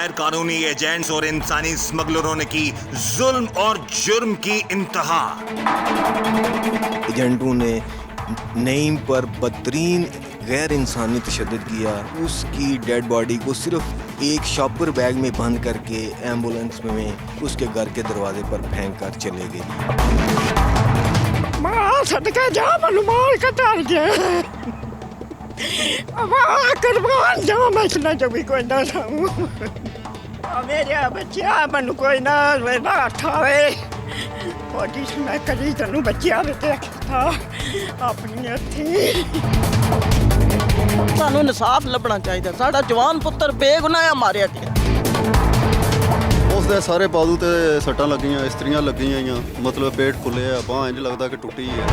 गैर कानूनी एजेंट्स और इंसानी स्मगलरों ने की जुल्म और जुर्म की इंतहा। एजेंटों ने नईम पर बदतरीन गैर इंसानी तशद्दुद किया। उसकी डेड बॉडी को सिर्फ एक शॉपर बैग में बंद करके एम्बुलेंस में उसके घर के दरवाजे पर फेंक कर चले गए। सदका जा माल का डाल गया कुर्बान जाओ मसला जो भी कोई ना मेरे बच्चा मन कोई ना उठावे मैं कभी तेन बच्चा देखा अपनी हथी सानू इंसाफ लभना चाहिए। साडा जवान पुत्र बेगुनाह मारिया गया। उसदे सारे बाजू ते सट्टां लगियां, इस्त्रियां लगियां, मतलब पेट फुले आ, बांह इंज लगदा कि टुटी है।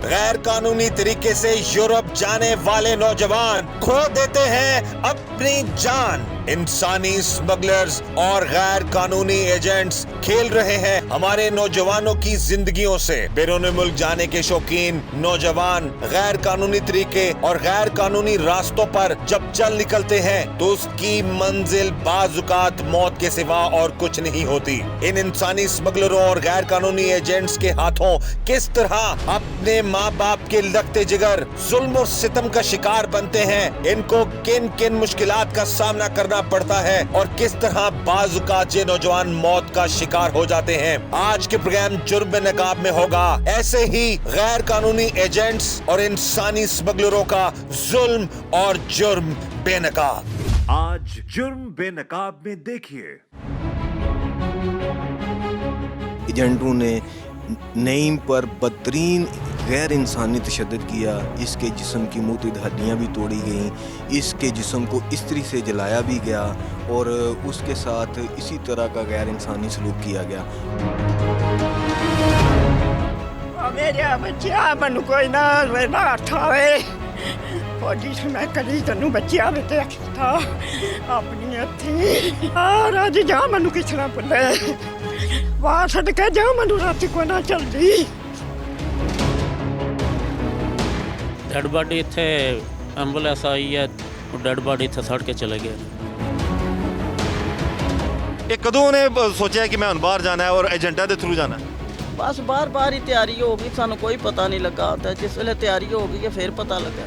गैर कानूनी तरीके से यूरोप जाने वाले नौजवान खो देते हैं अपनी जान। इंसानी स्मगलर्स और गैर कानूनी एजेंट्स खेल रहे हैं हमारे नौजवानों की जिंदगियों से। बैरून मुल्क जाने के शौकीन नौजवान गैर कानूनी तरीके और गैर कानूनी रास्तों पर जब चल निकलते हैं तो उसकी मंजिल बाजुकात मौत के सिवा और कुछ नहीं होती। इन इंसानी स्मगलरों और गैर कानूनी एजेंट्स के हाथों किस तरह अपने माँ बाप के लगते जिगर जुल्म और सितम का शिकार बनते हैं, इनको किन किन मुश्किलात का सामना करना पड़ता है और किस तरह बाजुकात ये नौजवान मौत का शिकार हो जाते हैं। आज के प्रोग्राम जुर्म बेनकाब में होगा ऐसे ही गैर कानूनी एजेंट्स और इंसानी स्मगलरों का जुल्म और जुर्म बेनकाब। आज जुर्म बेनकाब में देखिए एजेंटों ने नईम पर बदतरीन गैर इंसानी तशद्दुद किया। इसके जिस्म की मुतअद्दिद हड्डियाँ भी तोड़ी गईं, इसके जिस्म को इस्त्री से जलाया भी गया और उसके साथ इसी तरह का गैर इंसानी सलूक किया गया। मेरे बच्चा मन कोई ना उठावे मैं कभी तेन बच्चा देखा अपनी हथी आज जा मनु किस तरह भुले वाह सदके जा मनु रात को ना चलती। डेड बॉडी इत्थे एम्बुलेंस आई है, डेड बॉडी इत्थे सड़ के चले गए। कदों ने सोचा कि मैं हुण बाहर जाना है और एजेंटा के थ्रू जाना है? बस बार ही तैयारी हो गई, सानू कोई पता नहीं लगा होता। जिस वेले तैयारी हो गई है फिर पता लगा।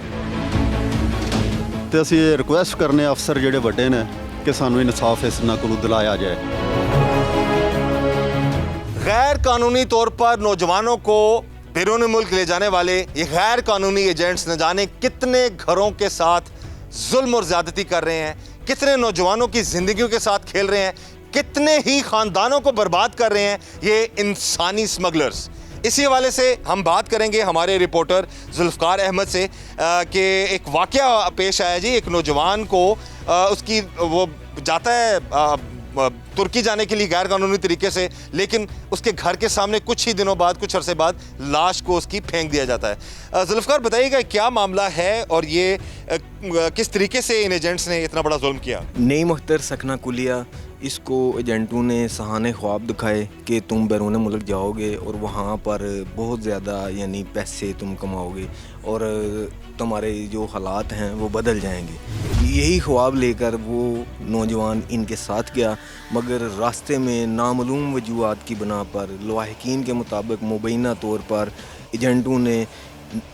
ते असीं रिक्वेस्ट करने अफसर जिहड़े वड्डे ने कि सानू इंसाफ इस ना कोलों दिलाया जाए। गैर कानूनी तौर पर नौजवानों को बैरून मुल्क ले जाने वाले ये गैर कानूनी एजेंट्स न जाने कितने घरों के साथ जुल्म और ज्यादती कर रहे हैं, कितने नौजवानों की जिंदगियों के साथ खेल रहे हैं, कितने ही खानदानों को बर्बाद कर रहे हैं ये इंसानी स्मगलर्स। इसी हवाले से हम बात करेंगे हमारे रिपोर्टर जुल्फकार अहमद से कि एक वाकया पेश आया जी। एक नौजवान को उसकी वो जाता है तुर्की जाने के लिए गैर कानूनी तरीके से, लेकिन उसके घर के सामने कुछ ही दिनों बाद, कुछ अरसे बाद लाश को उसकी फेंक दिया जाता है। जुल्फकार बताइएगा क्या मामला है और ये किस तरीके से इन एजेंट्स ने इतना बड़ा जुल्म किया? नईम अख्तर सकना कुलिया, इसको एजेंटों ने सहाने ख्वाब दिखाए कि तुम बैरून मुल्क जाओगे और वहाँ पर बहुत ज़्यादा यानी पैसे तुम कमाओगे और तुम्हारे जो हालात हैं वो बदल जाएंगे। यही ख्वाब लेकर वो नौजवान इनके साथ गया, मगर रास्ते में नामालूम वजूहात की बिना पर लवाहिकीन के मुताबिक मुबैना तौर पर एजेंटों ने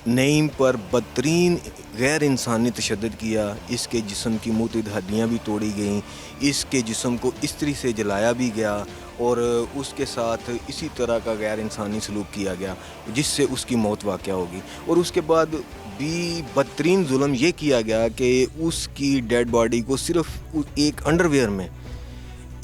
नईम पर बदतरीन गैर इंसानी तशद्दुद किया। इसके जिस्म की मुतअद्दिद हड्डियाँ भी तोड़ी गईं, इसके जिस्म को इस्त्री से जलाया भी गया और उसके साथ इसी तरह का गैर इंसानी सलूक किया गया जिससे उसकी मौत वाक़या होगी। और उसके बाद भी बदतरीन जुल्म ये किया गया कि उसकी डेड बॉडी को सिर्फ एक अंडरवेयर में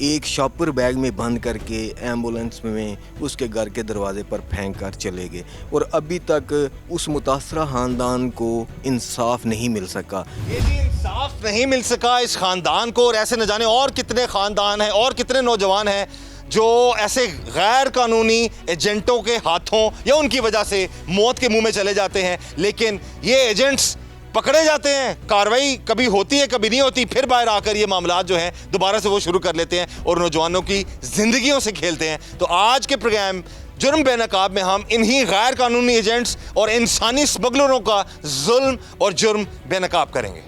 एक शॉपर बैग में बंद करके एम्बुलेंस में उसके घर के दरवाजे पर फेंक कर चले गए और अभी तक उस मुतासरा ख़ानदान को इंसाफ नहीं मिल सका। ये भी इंसाफ नहीं मिल सका इस ख़ानदान को, और ऐसे न जाने और कितने ख़ानदान हैं और कितने नौजवान हैं जो ऐसे गैर कानूनी एजेंटों के हाथों या उनकी वजह से मौत के मुंह में चले जाते हैं। लेकिन ये एजेंट्स पकड़े जाते हैं, कार्रवाई कभी होती है कभी नहीं होती, फिर बाहर आकर ये मामला जो हैं दोबारा से वो शुरू कर लेते हैं और नौजवानों की जिंदगियों से खेलते हैं। तो आज के प्रोग्राम जुर्म बेनकाब में हम इन्हीं गैर कानूनी एजेंट्स और इंसानी स्मगलरों का जुल्म और जुर्म बेनकाब करेंगे।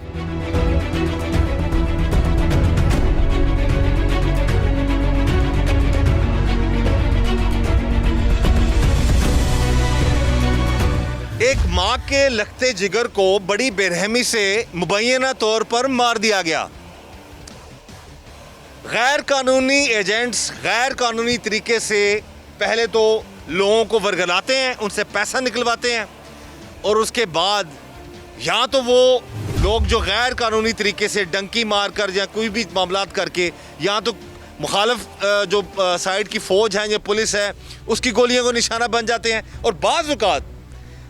माँ के लगते जिगर को बड़ी बेरहमी से मुबैना तौर पर मार दिया गया। गैर कानूनी एजेंट्स गैर कानूनी तरीके से पहले तो लोगों को वर्गलाते हैं, उनसे पैसा निकलवाते हैं, और उसके बाद या तो वो लोग जो गैर कानूनी तरीके से डंकी मार कर या कोई भी मामलात करके, या तो मुखालफ जो साइड की फ़ौज है या पुलिस है उसकी गोलियों को निशाना बन जाते हैं। और बाज़ औक़ात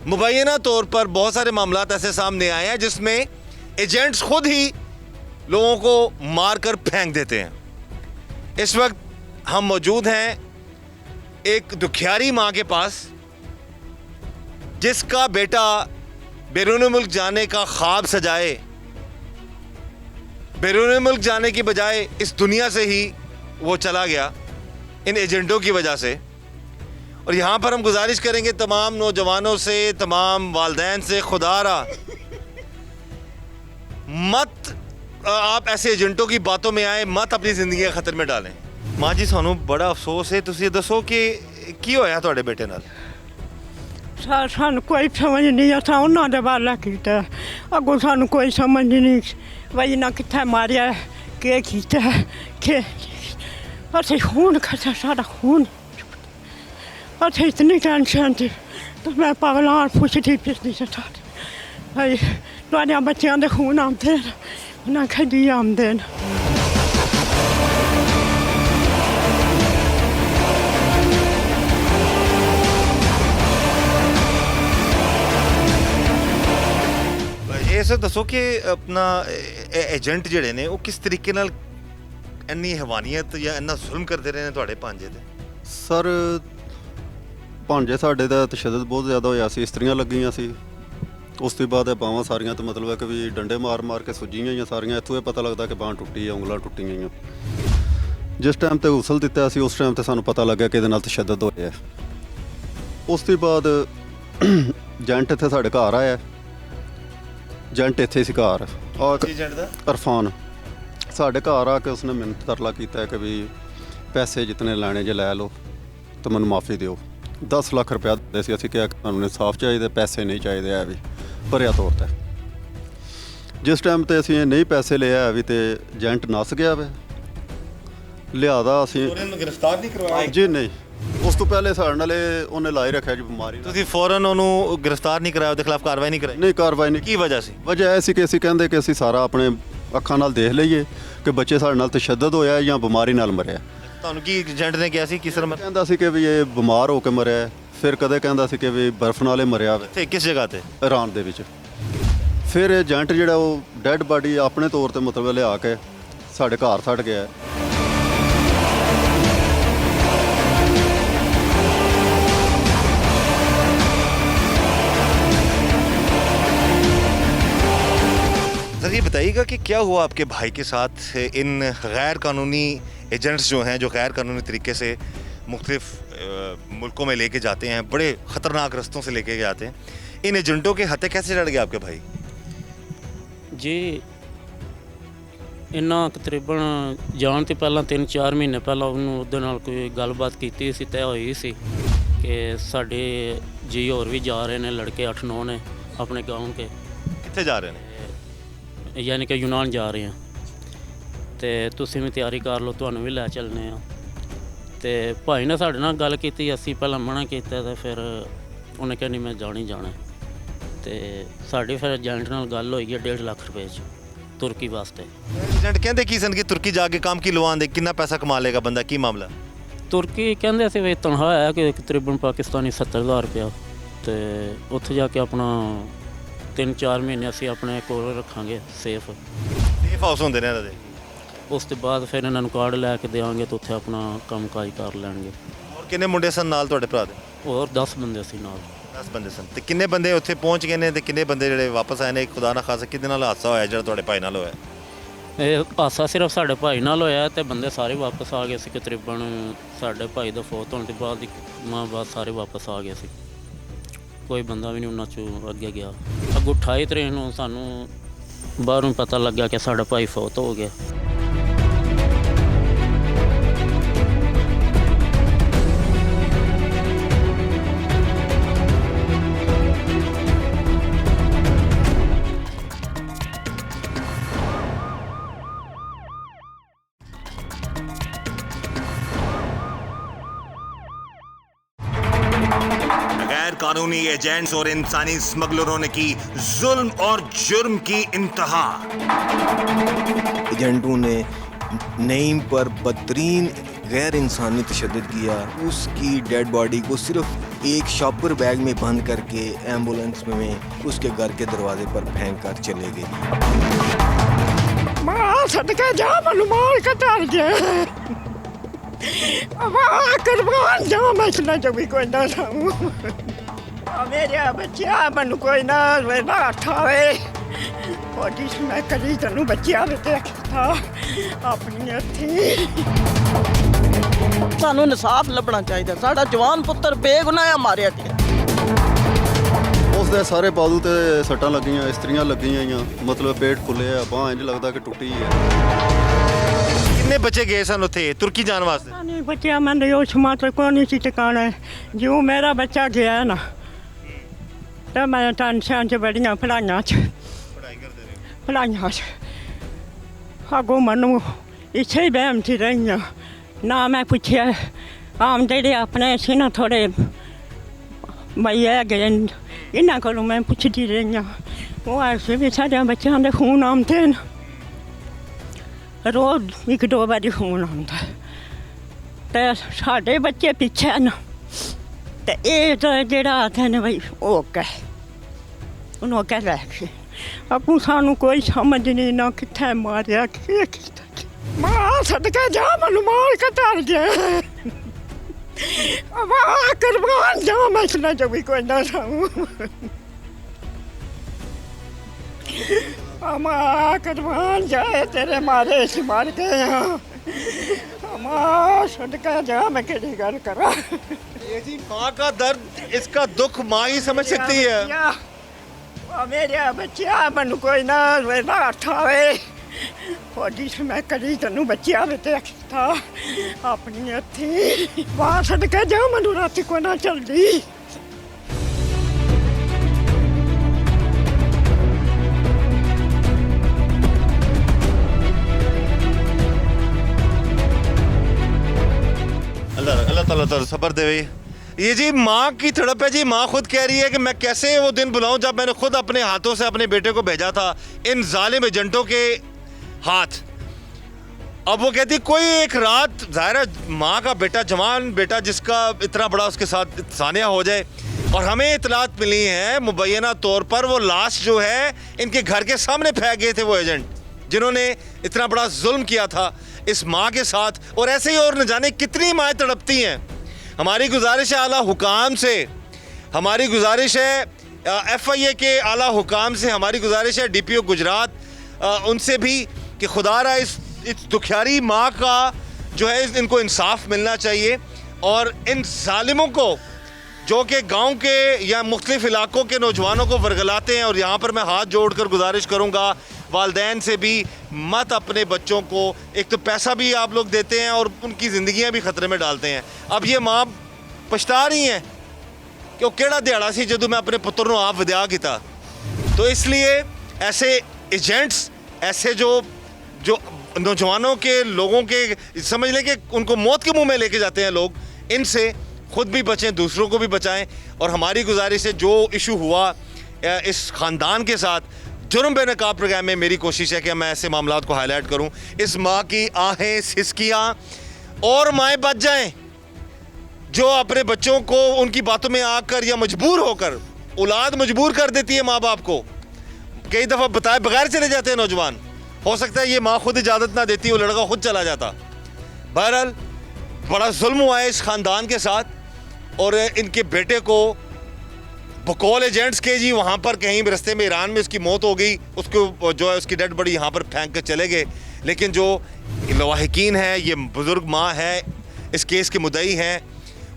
मुबैना तौर पर बहुत सारे मामलात ऐसे सामने आए हैं जिसमें एजेंट्स खुद ही लोगों को मार कर फेंक देते हैं। इस वक्त हम मौजूद हैं एक दुखियारी माँ के पास जिसका बेटा बैरून मुल्क जाने का ख्वाब सजाए, बैरून मुल्क जाने की बजाय इस दुनिया से ही वो चला गया इन एजेंटों की वजह से। और यहाँ पर हम गुजारिश करेंगे तमाम नौजवानों से, तमाम वालदैन से, खुदारा मत आप ऐसे एजेंटों की बातों में आए, मत अपनी ज़िंदगी खतरे में डालें। माँ जी सानू बड़ा अफसोस है, तुसी दसो कि की होया तुहाडे बेटे नाल? ਸਾਨੂੰ ਕੋਈ ਸਮਝ ਨਹੀਂ ਆ, ਤਾਂ ਉਹਨਾਂ ਦੇ ਵਾਲਾ ਕੀਤਾ, ਅੱਗੋਂ ਸਾਨੂੰ ਕੋਈ ਸਮਝ ਨਹੀਂ ਵਈ ਨਾ ਕਿੱਥੇ ਮਾਰਿਆ, ਕੀ ਕੀਤਾ, ਕਿ ਅਸੀਂ ਖੂਨ ਖੱਟਾ, ਸਾਡਾ ਖੂਨ ਅਸੀਂ ਇਤਨੀ ਟੈਨਸ਼ਨ ਤੇ ਮੈਂ ਪਾਗਲਾਂ ਪੁੱਛਦੀ ਫਿਰਦੀ ਸੀ ਸਾਡੇ ਭਾਈ ਤੁਹਾਡੇ ਬੱਚਿਆਂ ਦੇ ਖੂਨ ਆਉਂਦੇ ਨਾ ਖੱਡੀ ਆਉਂਦੇ ਨੇ। ਇਹ ਦੱਸੋ ਕਿ ਆਪਣਾ ਏਜੰਟ ਜਿਹੜੇ ਨੇ ਉਹ ਕਿਸ ਤਰੀਕੇ ਨਾਲ ਇੰਨੀ ਹਵਾਨੀਅਤ ਜਾਂ ਇੰਨਾ ਜ਼ੁਲਮ ਕਰਦੇ ਰਹੇ ਨੇ ਤੁਹਾਡੇ ਭਾਂਜੇ ਤੇ? ਸਰ ਭਾਂਜੇ ਸਾਡੇ ਦਾ ਤਸ਼ੱਦਦ ਬਹੁਤ ਜ਼ਿਆਦਾ ਹੋਇਆ ਸੀ, ਇਸਤਰੀਆਂ ਲੱਗੀਆਂ ਸੀ। ਉਸ ਤੋਂ ਬਾਅਦ ਇਹ ਬਾਹਾਂ ਸਾਰੀਆਂ ਤੇ ਮਤਲਬ ਹੈ ਕਿ ਵੀ ਡੰਡੇ ਮਾਰ ਮਾਰ ਕੇ ਸੁੱਜੀਆਂ ਹੋਈਆਂ ਸਾਰੀਆਂ। ਇੱਥੋਂ ਇਹ ਪਤਾ ਲੱਗਦਾ ਕਿ ਬਾਂਹ ਟੁੱਟੀ ਆ, ਉਂਗਲਾਂ ਟੁੱਟੀਆਂ ਹੋਈਆਂ। ਜਿਸ ਟਾਈਮ ਤੇ ਹੁਸਲ ਦਿੱਤਾ ਸੀ ਉਸ ਟਾਈਮ ਤੇ ਸਾਨੂੰ ਪਤਾ ਲੱਗਿਆ ਕਿ ਇਹਦੇ ਨਾਲ ਤਸ਼ੱਦਦ ਹੋਇਆ। ਉਸ ਤੋਂ ਬਾਅਦ ਏਜੰਟ ਇੱਥੇ ਸਾਡੇ ਘਰ ਆਇਆ, ਏਜੰਟ ਇੱਥੇ ਸੀ ਘਰ ਏਜੰਟ ਦਾ ਇਰਫਾਨ ਸਾਡੇ ਘਰ ਆ ਕੇ ਉਸਨੇ ਮਿਹਨਤ ਤਰਲਾ ਕੀਤਾ ਕਿ ਵੀ ਪੈਸੇ ਜਿਤਨੇ ਲੈਣੇ ਜੇ ਲੈ ਲਓ ਤਾਂ ਮੈਨੂੰ ਮਾਫੀ ਦਿਓ। 10 ਲੱਖ ਰੁਪਇਆ ਦਿੱਤੇ ਸੀ। ਅਸੀਂ ਕਿਹਾ ਕਿ ਸਾਨੂੰ ਇਨਸਾਫ ਚਾਹੀਦਾ, ਪੈਸੇ ਨਹੀਂ ਚਾਹੀਦੇ ਹੈ ਵੀ ਭਰਿਆ ਤੌਰ 'ਤੇ। ਜਿਸ ਟਾਈਮ 'ਤੇ ਅਸੀਂ ਨਹੀਂ ਪੈਸੇ ਲਿਆ ਹੈ ਵੀ ਤੇ ਏਜੰਟ ਨੱਸ ਗਿਆ ਵੇ, ਲਿਆਦਾ ਅਸੀਂ ਉਹਨੂੰ ਗ੍ਰਿਫਤਾਰ ਨਹੀਂ ਕਰਵਾਇਆ ਜੀ ਨਹੀਂ। ਉਸ ਤੋਂ ਪਹਿਲੇ ਸਾਡੇ ਨਾਲ ਉਹਨੇ ਲਾਈ ਰੱਖਿਆ ਜੀ ਬਿਮਾਰੀ। ਤੁਸੀਂ ਫੌਰਨ ਉਹਨੂੰ ਗ੍ਰਿਫਤਾਰ ਨਹੀਂ ਕਰਾਇਆ, ਉਹਦੇ ਖਿਲਾਫ ਕਾਰਵਾਈ ਨਹੀਂ ਕਰਾਈ? ਨਹੀਂ ਕਾਰਵਾਈ ਨਹੀਂ। ਕੀ ਵਜ੍ਹਾ ਸੀ? ਵਜ੍ਹਾ ਇਹ ਸੀ ਕਿ ਅਸੀਂ ਕਹਿੰਦੇ ਕਿ ਅਸੀਂ ਸਾਰਾ ਆਪਣੇ ਅੱਖਾਂ ਨਾਲ ਦੇਖ ਲਈਏ ਕਿ ਬੱਚੇ ਸਾਡੇ ਨਾਲ ਤਸ਼ੱਦਦ ਹੋਇਆ ਜਾਂ ਬਿਮਾਰੀ ਨਾਲ ਮਰਿਆ। ਤੁਹਾਨੂੰ ਕੀ ਏਜੰਟ ਨੇ ਕਿਹਾ ਸੀ ਕਿਸ ਤਰ੍ਹਾਂ? ਕਹਿੰਦਾ ਸੀ ਕਿ ਵੀ ਇਹ ਬਿਮਾਰ ਹੋ ਕੇ ਮਰਿਆ, ਫਿਰ ਕਦੇ ਕਹਿੰਦਾ ਸੀ ਕਿ ਵੀ ਬਰਫ਼ ਨਾਲੇ ਮਰਿਆ ਵੇ ਤੇ ਕਿਸ ਜਗ੍ਹਾ ਤੇ? ਇਰਾਨ ਦੇ ਵਿੱਚ। ਫਿਰ ਏਜੰਟ ਜਿਹੜਾ ਉਹ ਡੈੱਡ ਬਾਡੀ ਆਪਣੇ ਤੌਰ ਤੇ ਮਤਲਬ ਲਿਆ ਕੇ ਸਾਡੇ ਘਰ ਛੱਡ ਗਿਆ। सर ये बताइएगा कि क्या हुआ आपके भाई के साथ? इन गैर कानूनी एजेंट्स जो हैं, जो गैर कानूनी तरीके से मुख्तलिफ मुल्कों में लेके जाते हैं, बड़े ख़तरनाक रस्तों से लेके जाते हैं, इन एजेंटों के हथे कैसे चढ़ गए आपके भाई? ਜੀ ਇਹਨਾਂ ਤਕਰੀਬਨ ਜਾਣ ਤੋਂ ਪਹਿਲਾਂ 3-4 ਮਹੀਨੇ ਪਹਿਲਾਂ ਉਹਨੂੰ ਉਹਦੇ ਨਾਲ ਕੋਈ ਗੱਲਬਾਤ ਕੀਤੀ ਸੀ, ਤੈਅ ਹੋਈ ਸੀ ਕਿ ਸਾਡੇ ਜੀ ਹੋਰ ਵੀ ਜਾ ਰਹੇ ਨੇ ਲੜਕੇ 8-9 ਨੇ ਆਪਣੇ ਗਾँव ਕੇ। कितने जा रहे हैं? ਯਾਨੀ ਕਿ ਯੂਨਾਨ ਜਾ ਰਹੇ ਆ ਅਤੇ ਤੁਸੀਂ ਵੀ ਤਿਆਰੀ ਕਰ ਲਓ, ਤੁਹਾਨੂੰ ਵੀ ਲੈ ਚੱਲਣੇ ਆ। ਅਤੇ ਭਾਈ ਨੇ ਸਾਡੇ ਨਾਲ ਗੱਲ ਕੀਤੀ, ਅਸੀਂ ਪਹਿਲਾਂ ਮਨਾ ਕੀਤਾ ਅਤੇ ਫਿਰ ਉਹਨੇ ਕਿਹਾ ਨਹੀਂ ਮੈਂ ਜਾਣਾ ਹੀ ਜਾਣਾ। ਅਤੇ ਸਾਡੀ ਫਿਰ ਏਜੰਟ ਨਾਲ ਗੱਲ ਹੋਈ ਹੈ 1.5 ਲੱਖ ਰੁਪਏ 'ਚ ਤੁਰਕੀ ਵਾਸਤੇ। ਏਜੰਟ ਕਹਿੰਦੇ ਕੀ ਸਨ ਕਿ ਤੁਰਕੀ ਜਾ ਕੇ ਕੰਮ ਕੀ ਲਵਾਉਂਦੇ, ਕਿੰਨਾ ਪੈਸਾ ਕਮਾ ਲੇਗਾ ਬੰਦਾ, ਕੀ ਮਾਮਲਾ? ਤੁਰਕੀ ਕਹਿੰਦੇ ਅਸੀਂ ਵੀ ਤਨਖਾਹ ਹੈ ਕਿ ਤਕਰੀਬਨ ਪਾਕਿਸਤਾਨੀ 70,000 ਰੁਪਇਆ, ਅਤੇ ਉੱਥੇ ਜਾ ਕੇ ਆਪਣਾ 3-4 ਮਹੀਨੇ ਅਸੀਂ ਆਪਣੇ ਕੋਲ ਰੱਖਾਂਗੇ ਸੇਫ ਹਾਊਸ ਹੁੰਦੇ ਨੇ ਇਹਨਾਂ ਦੇ। ਉਸ ਤੋਂ ਬਾਅਦ ਫਿਰ ਇਹਨਾਂ ਨੂੰ ਕਾਰਡ ਲੈ ਕੇ ਦੇਵਾਂਗੇ ਤਾਂ ਉੱਥੇ ਆਪਣਾ ਕੰਮ ਕਾਜ ਕਰ ਲੈਣਗੇ। ਔਰ ਕਿੰਨੇ ਮੁੰਡੇ ਸਨ ਨਾਲ ਤੁਹਾਡੇ ਭਰਾ ਦੇ? ਹੋਰ 10 ਬੰਦੇ ਸੀ ਨਾਲ। 10 ਬੰਦੇ ਸਨ। ਤੇ ਕਿੰਨੇ ਬੰਦੇ ਉੱਥੇ ਪਹੁੰਚ ਗਏ ਨੇ ਤੇ ਕਿੰਨੇ ਬੰਦੇ ਜਿਹੜੇ ਵਾਪਸ ਆਏ ਨੇ? ਖੁਦਾ ਨਾ ਖਾਸਾ ਕਿਹਦੇ ਨਾਲ ਹਾਦਸਾ ਹੋਇਆ ਜਿਹੜਾ ਤੁਹਾਡੇ ਭਾਈ ਨਾਲ ਹੋਇਆ? ਇਹ ਹਾਦਸਾ ਸਿਰਫ ਸਾਡੇ ਭਾਈ ਨਾਲ ਹੋਇਆ ਅਤੇ ਬੰਦੇ ਸਾਰੇ ਵਾਪਸ ਆ ਗਏ ਸੀ। ਤਕਰੀਬਨ ਸਾਡੇ ਭਾਈ ਦਾ ਫੌਤ ਹੋਣ ਤੋਂ ਬਾਅਦ ਇੱਕ ਮਾਹ ਬਾਅਦ ਸਾਰੇ ਵਾਪਸ ਆ ਗਏ ਸੀ, ਕੋਈ ਬੰਦਾ ਵੀ ਨਹੀਂ ਉਹਨਾਂ 'ਚੋਂ ਅੱਗੇ ਗਿਆ। ਅੱਗੋਂ 28 ਤਰੀਕ ਨੂੰ ਸਾਨੂੰ ਬਾਹਰੋਂ ਪਤਾ ਲੱਗਿਆ ਕਿ ਸਾਡਾ ਭਾਈ ਫੌਤ ਹੋ ਗਿਆ। गैर कानूनी एजेंट्स और इंसानी स्मगलरों ने की जुल्म और जुर्म की इंतहा। एजेंटों ने नईम पर बदतरीन गैर इंसानी तशद्दुद किया। उसकी डेड बॉडी को सिर्फ एक शॉपर बैग में बंद करके एम्बुलेंस में उसके घर के दरवाजे पर फेंक कर चले गए। मां सदका जा मनुमाल का तार गया मां कुर्बान जा मसला जो भी कोई ना हूं मेरे बच्चा मन कोई ना वेला ठावे बॉडी सुना करी तनु बच्चा देखता अपनी हथी ਸਾਨੂੰ ਇਨਸਾਫ ਲੱਭਣਾ ਚਾਹੀਦਾ। ਸਾਡਾ ਜਵਾਨ ਪੁੱਤਰ ਬੇਗੁਨਾਹ ਮਾਰਿਆ ਗਿਆ। ਉਸ ਦੇ ਸਾਰੇ ਬਾਜ਼ੂ ਤੇ ਸੱਟਾਂ ਲੱਗੀਆਂ, ਇਸਤਰੀਆਂ ਲੱਗੀਆਂ ਆਈਆਂ, ਮਤਲਬ ਪੇਟ ਫੁੱਲੇ ਆ, ਬਾਂਹ ਇੰਜ ਲੱਗਦਾ ਕਿ ਟੁੱਟੀ ਹੈ। कितने बच्चे गए सन उथे तुर्की जाने वास्ते? नहीं बच्चा मैं होश मात्र को नहीं सी ठिकाना है जो मेरा बच्चा गया ना तो मैं टेंशन च बड़ियां पढ़ाइयां अगों मनु इत्थे ही बहम च रही ना मैं पूछया आम जेह्ड़े अपने सी ना थोड़े भाई है गए इन्हां कोलों मैं पुछदी रही वो ऐसे भी साढ़े बच्चों दे खून आमदे न रोज एक दो बारी खून आंदा ते साढ़े बच्चे पिछे न ते एह् तो जेह्ड़ा आखदे न भाई ओह् अग्गै हून अग्गै लै गए आपूं सानू कोई समझ नहीं ना कित्थै मारेआ केह् कीता मां सदका जा मनु मार के तार गया मां कुर्बान जा मसला जो भी कोई ना हूं मां कुर्बान जाए तेरे मारे से मार गए मां सदका जा मैं केड़ी गल करा ये जी माँ का दर्द, इसका दुख माँ ही समझ सकती है। मेरे बच्चा मन कोई ना वेला ठावे बॉडी सुना करी तनु बच्चा देखता अपनी हथी मां सदका जा मनु रात को ना चलदी अल्लाह ताला ताला सब्र दे। ये जी माँ की तड़प है जी। माँ खुद कह रही है कि मैं कैसे वो दिन बुलाऊं जब मैंने खुद अपने हाथों से अपने बेटे को भेजा था इन जालिम एजेंटों के हाथ। अब वो कहती कोई एक रात, ज़ाहिर है माँ का बेटा, जवान बेटा जिसका इतना बड़ा उसके साथ सानिया हो जाए, और हमें इतलात मिली है मुबैना तौर पर वो लाश जो है इनके घर के सामने फेंक गए थे वो एजेंट जिन्होंने इतना बड़ा जुल्म किया था इस माँ के साथ। और ऐसे ही और न जाने कितनी माएँ तड़पती हैं। हमारी गुजारिश है आला हुकाम से, हमारी गुजारिश है FIA के आला हुकाम से, हमारी गुजारिश है DPO गुजरात उनसे भी कि खुदारा इस दुखियारी माँ का जो है इनको इंसाफ मिलना चाहिए। और इन जालिमों को जो कि गांव के या मुख्तलिफ इलाकों के नौजवानों को वर्गलाते हैं, और यहाँ पर मैं हाथ जोड़कर गुजारिश करूँगा वालदैन से भी, मत अपने बच्चों को, एक तो पैसा भी आप लोग देते हैं और उनकी ज़िंदगियाँ भी ख़तरे में डालते हैं। अब ये माँ पछता रही हैं कि वो केड़ा दिहाड़ा सी जदों मैं अपने पुत्र को आप विदा किया। तो इसलिए ऐसे एजेंट्स, ऐसे जो नौजवानों के लोगों के समझ लें कि उनको मौत के मुंह में लेके जाते हैं लोग, इनसे खुद भी बचें, दूसरों को भी बचाएं। और हमारी गुजारिश है जो इशू हुआ इस ख़ानदान के साथ जुर्म बेनकाब प्रोग्राम में, मेरी कोशिश है कि मैं ऐसे मामलात को हाईलाइट करूं। इस माँ की आहें, सिसकियाँ और माएँ बच जाएं जो अपने बच्चों को उनकी बातों में आकर या मजबूर होकर, औलाद मजबूर कर देती है माँ बाप को, कई दफ़ा बताए बगैर चले जाते हैं नौजवान। हो सकता है ये माँ खुद इजाज़त ना देती, वो लड़का खुद चला जाता। बहरहाल बड़ा जुल्म हुआ है इस ख़ानदान के साथ। और इनके बेटे को बकौल एजेंट्स के जी वहाँ पर कहीं रास्ते में ईरान में उसकी मौत हो गई, उसको जो है उसकी डेड बॉडी यहाँ पर फेंक कर चले गए। लेकिन जो लवाहिकीन है, ये बुज़ुर्ग माँ है, इस केस के मुद्दई हैं,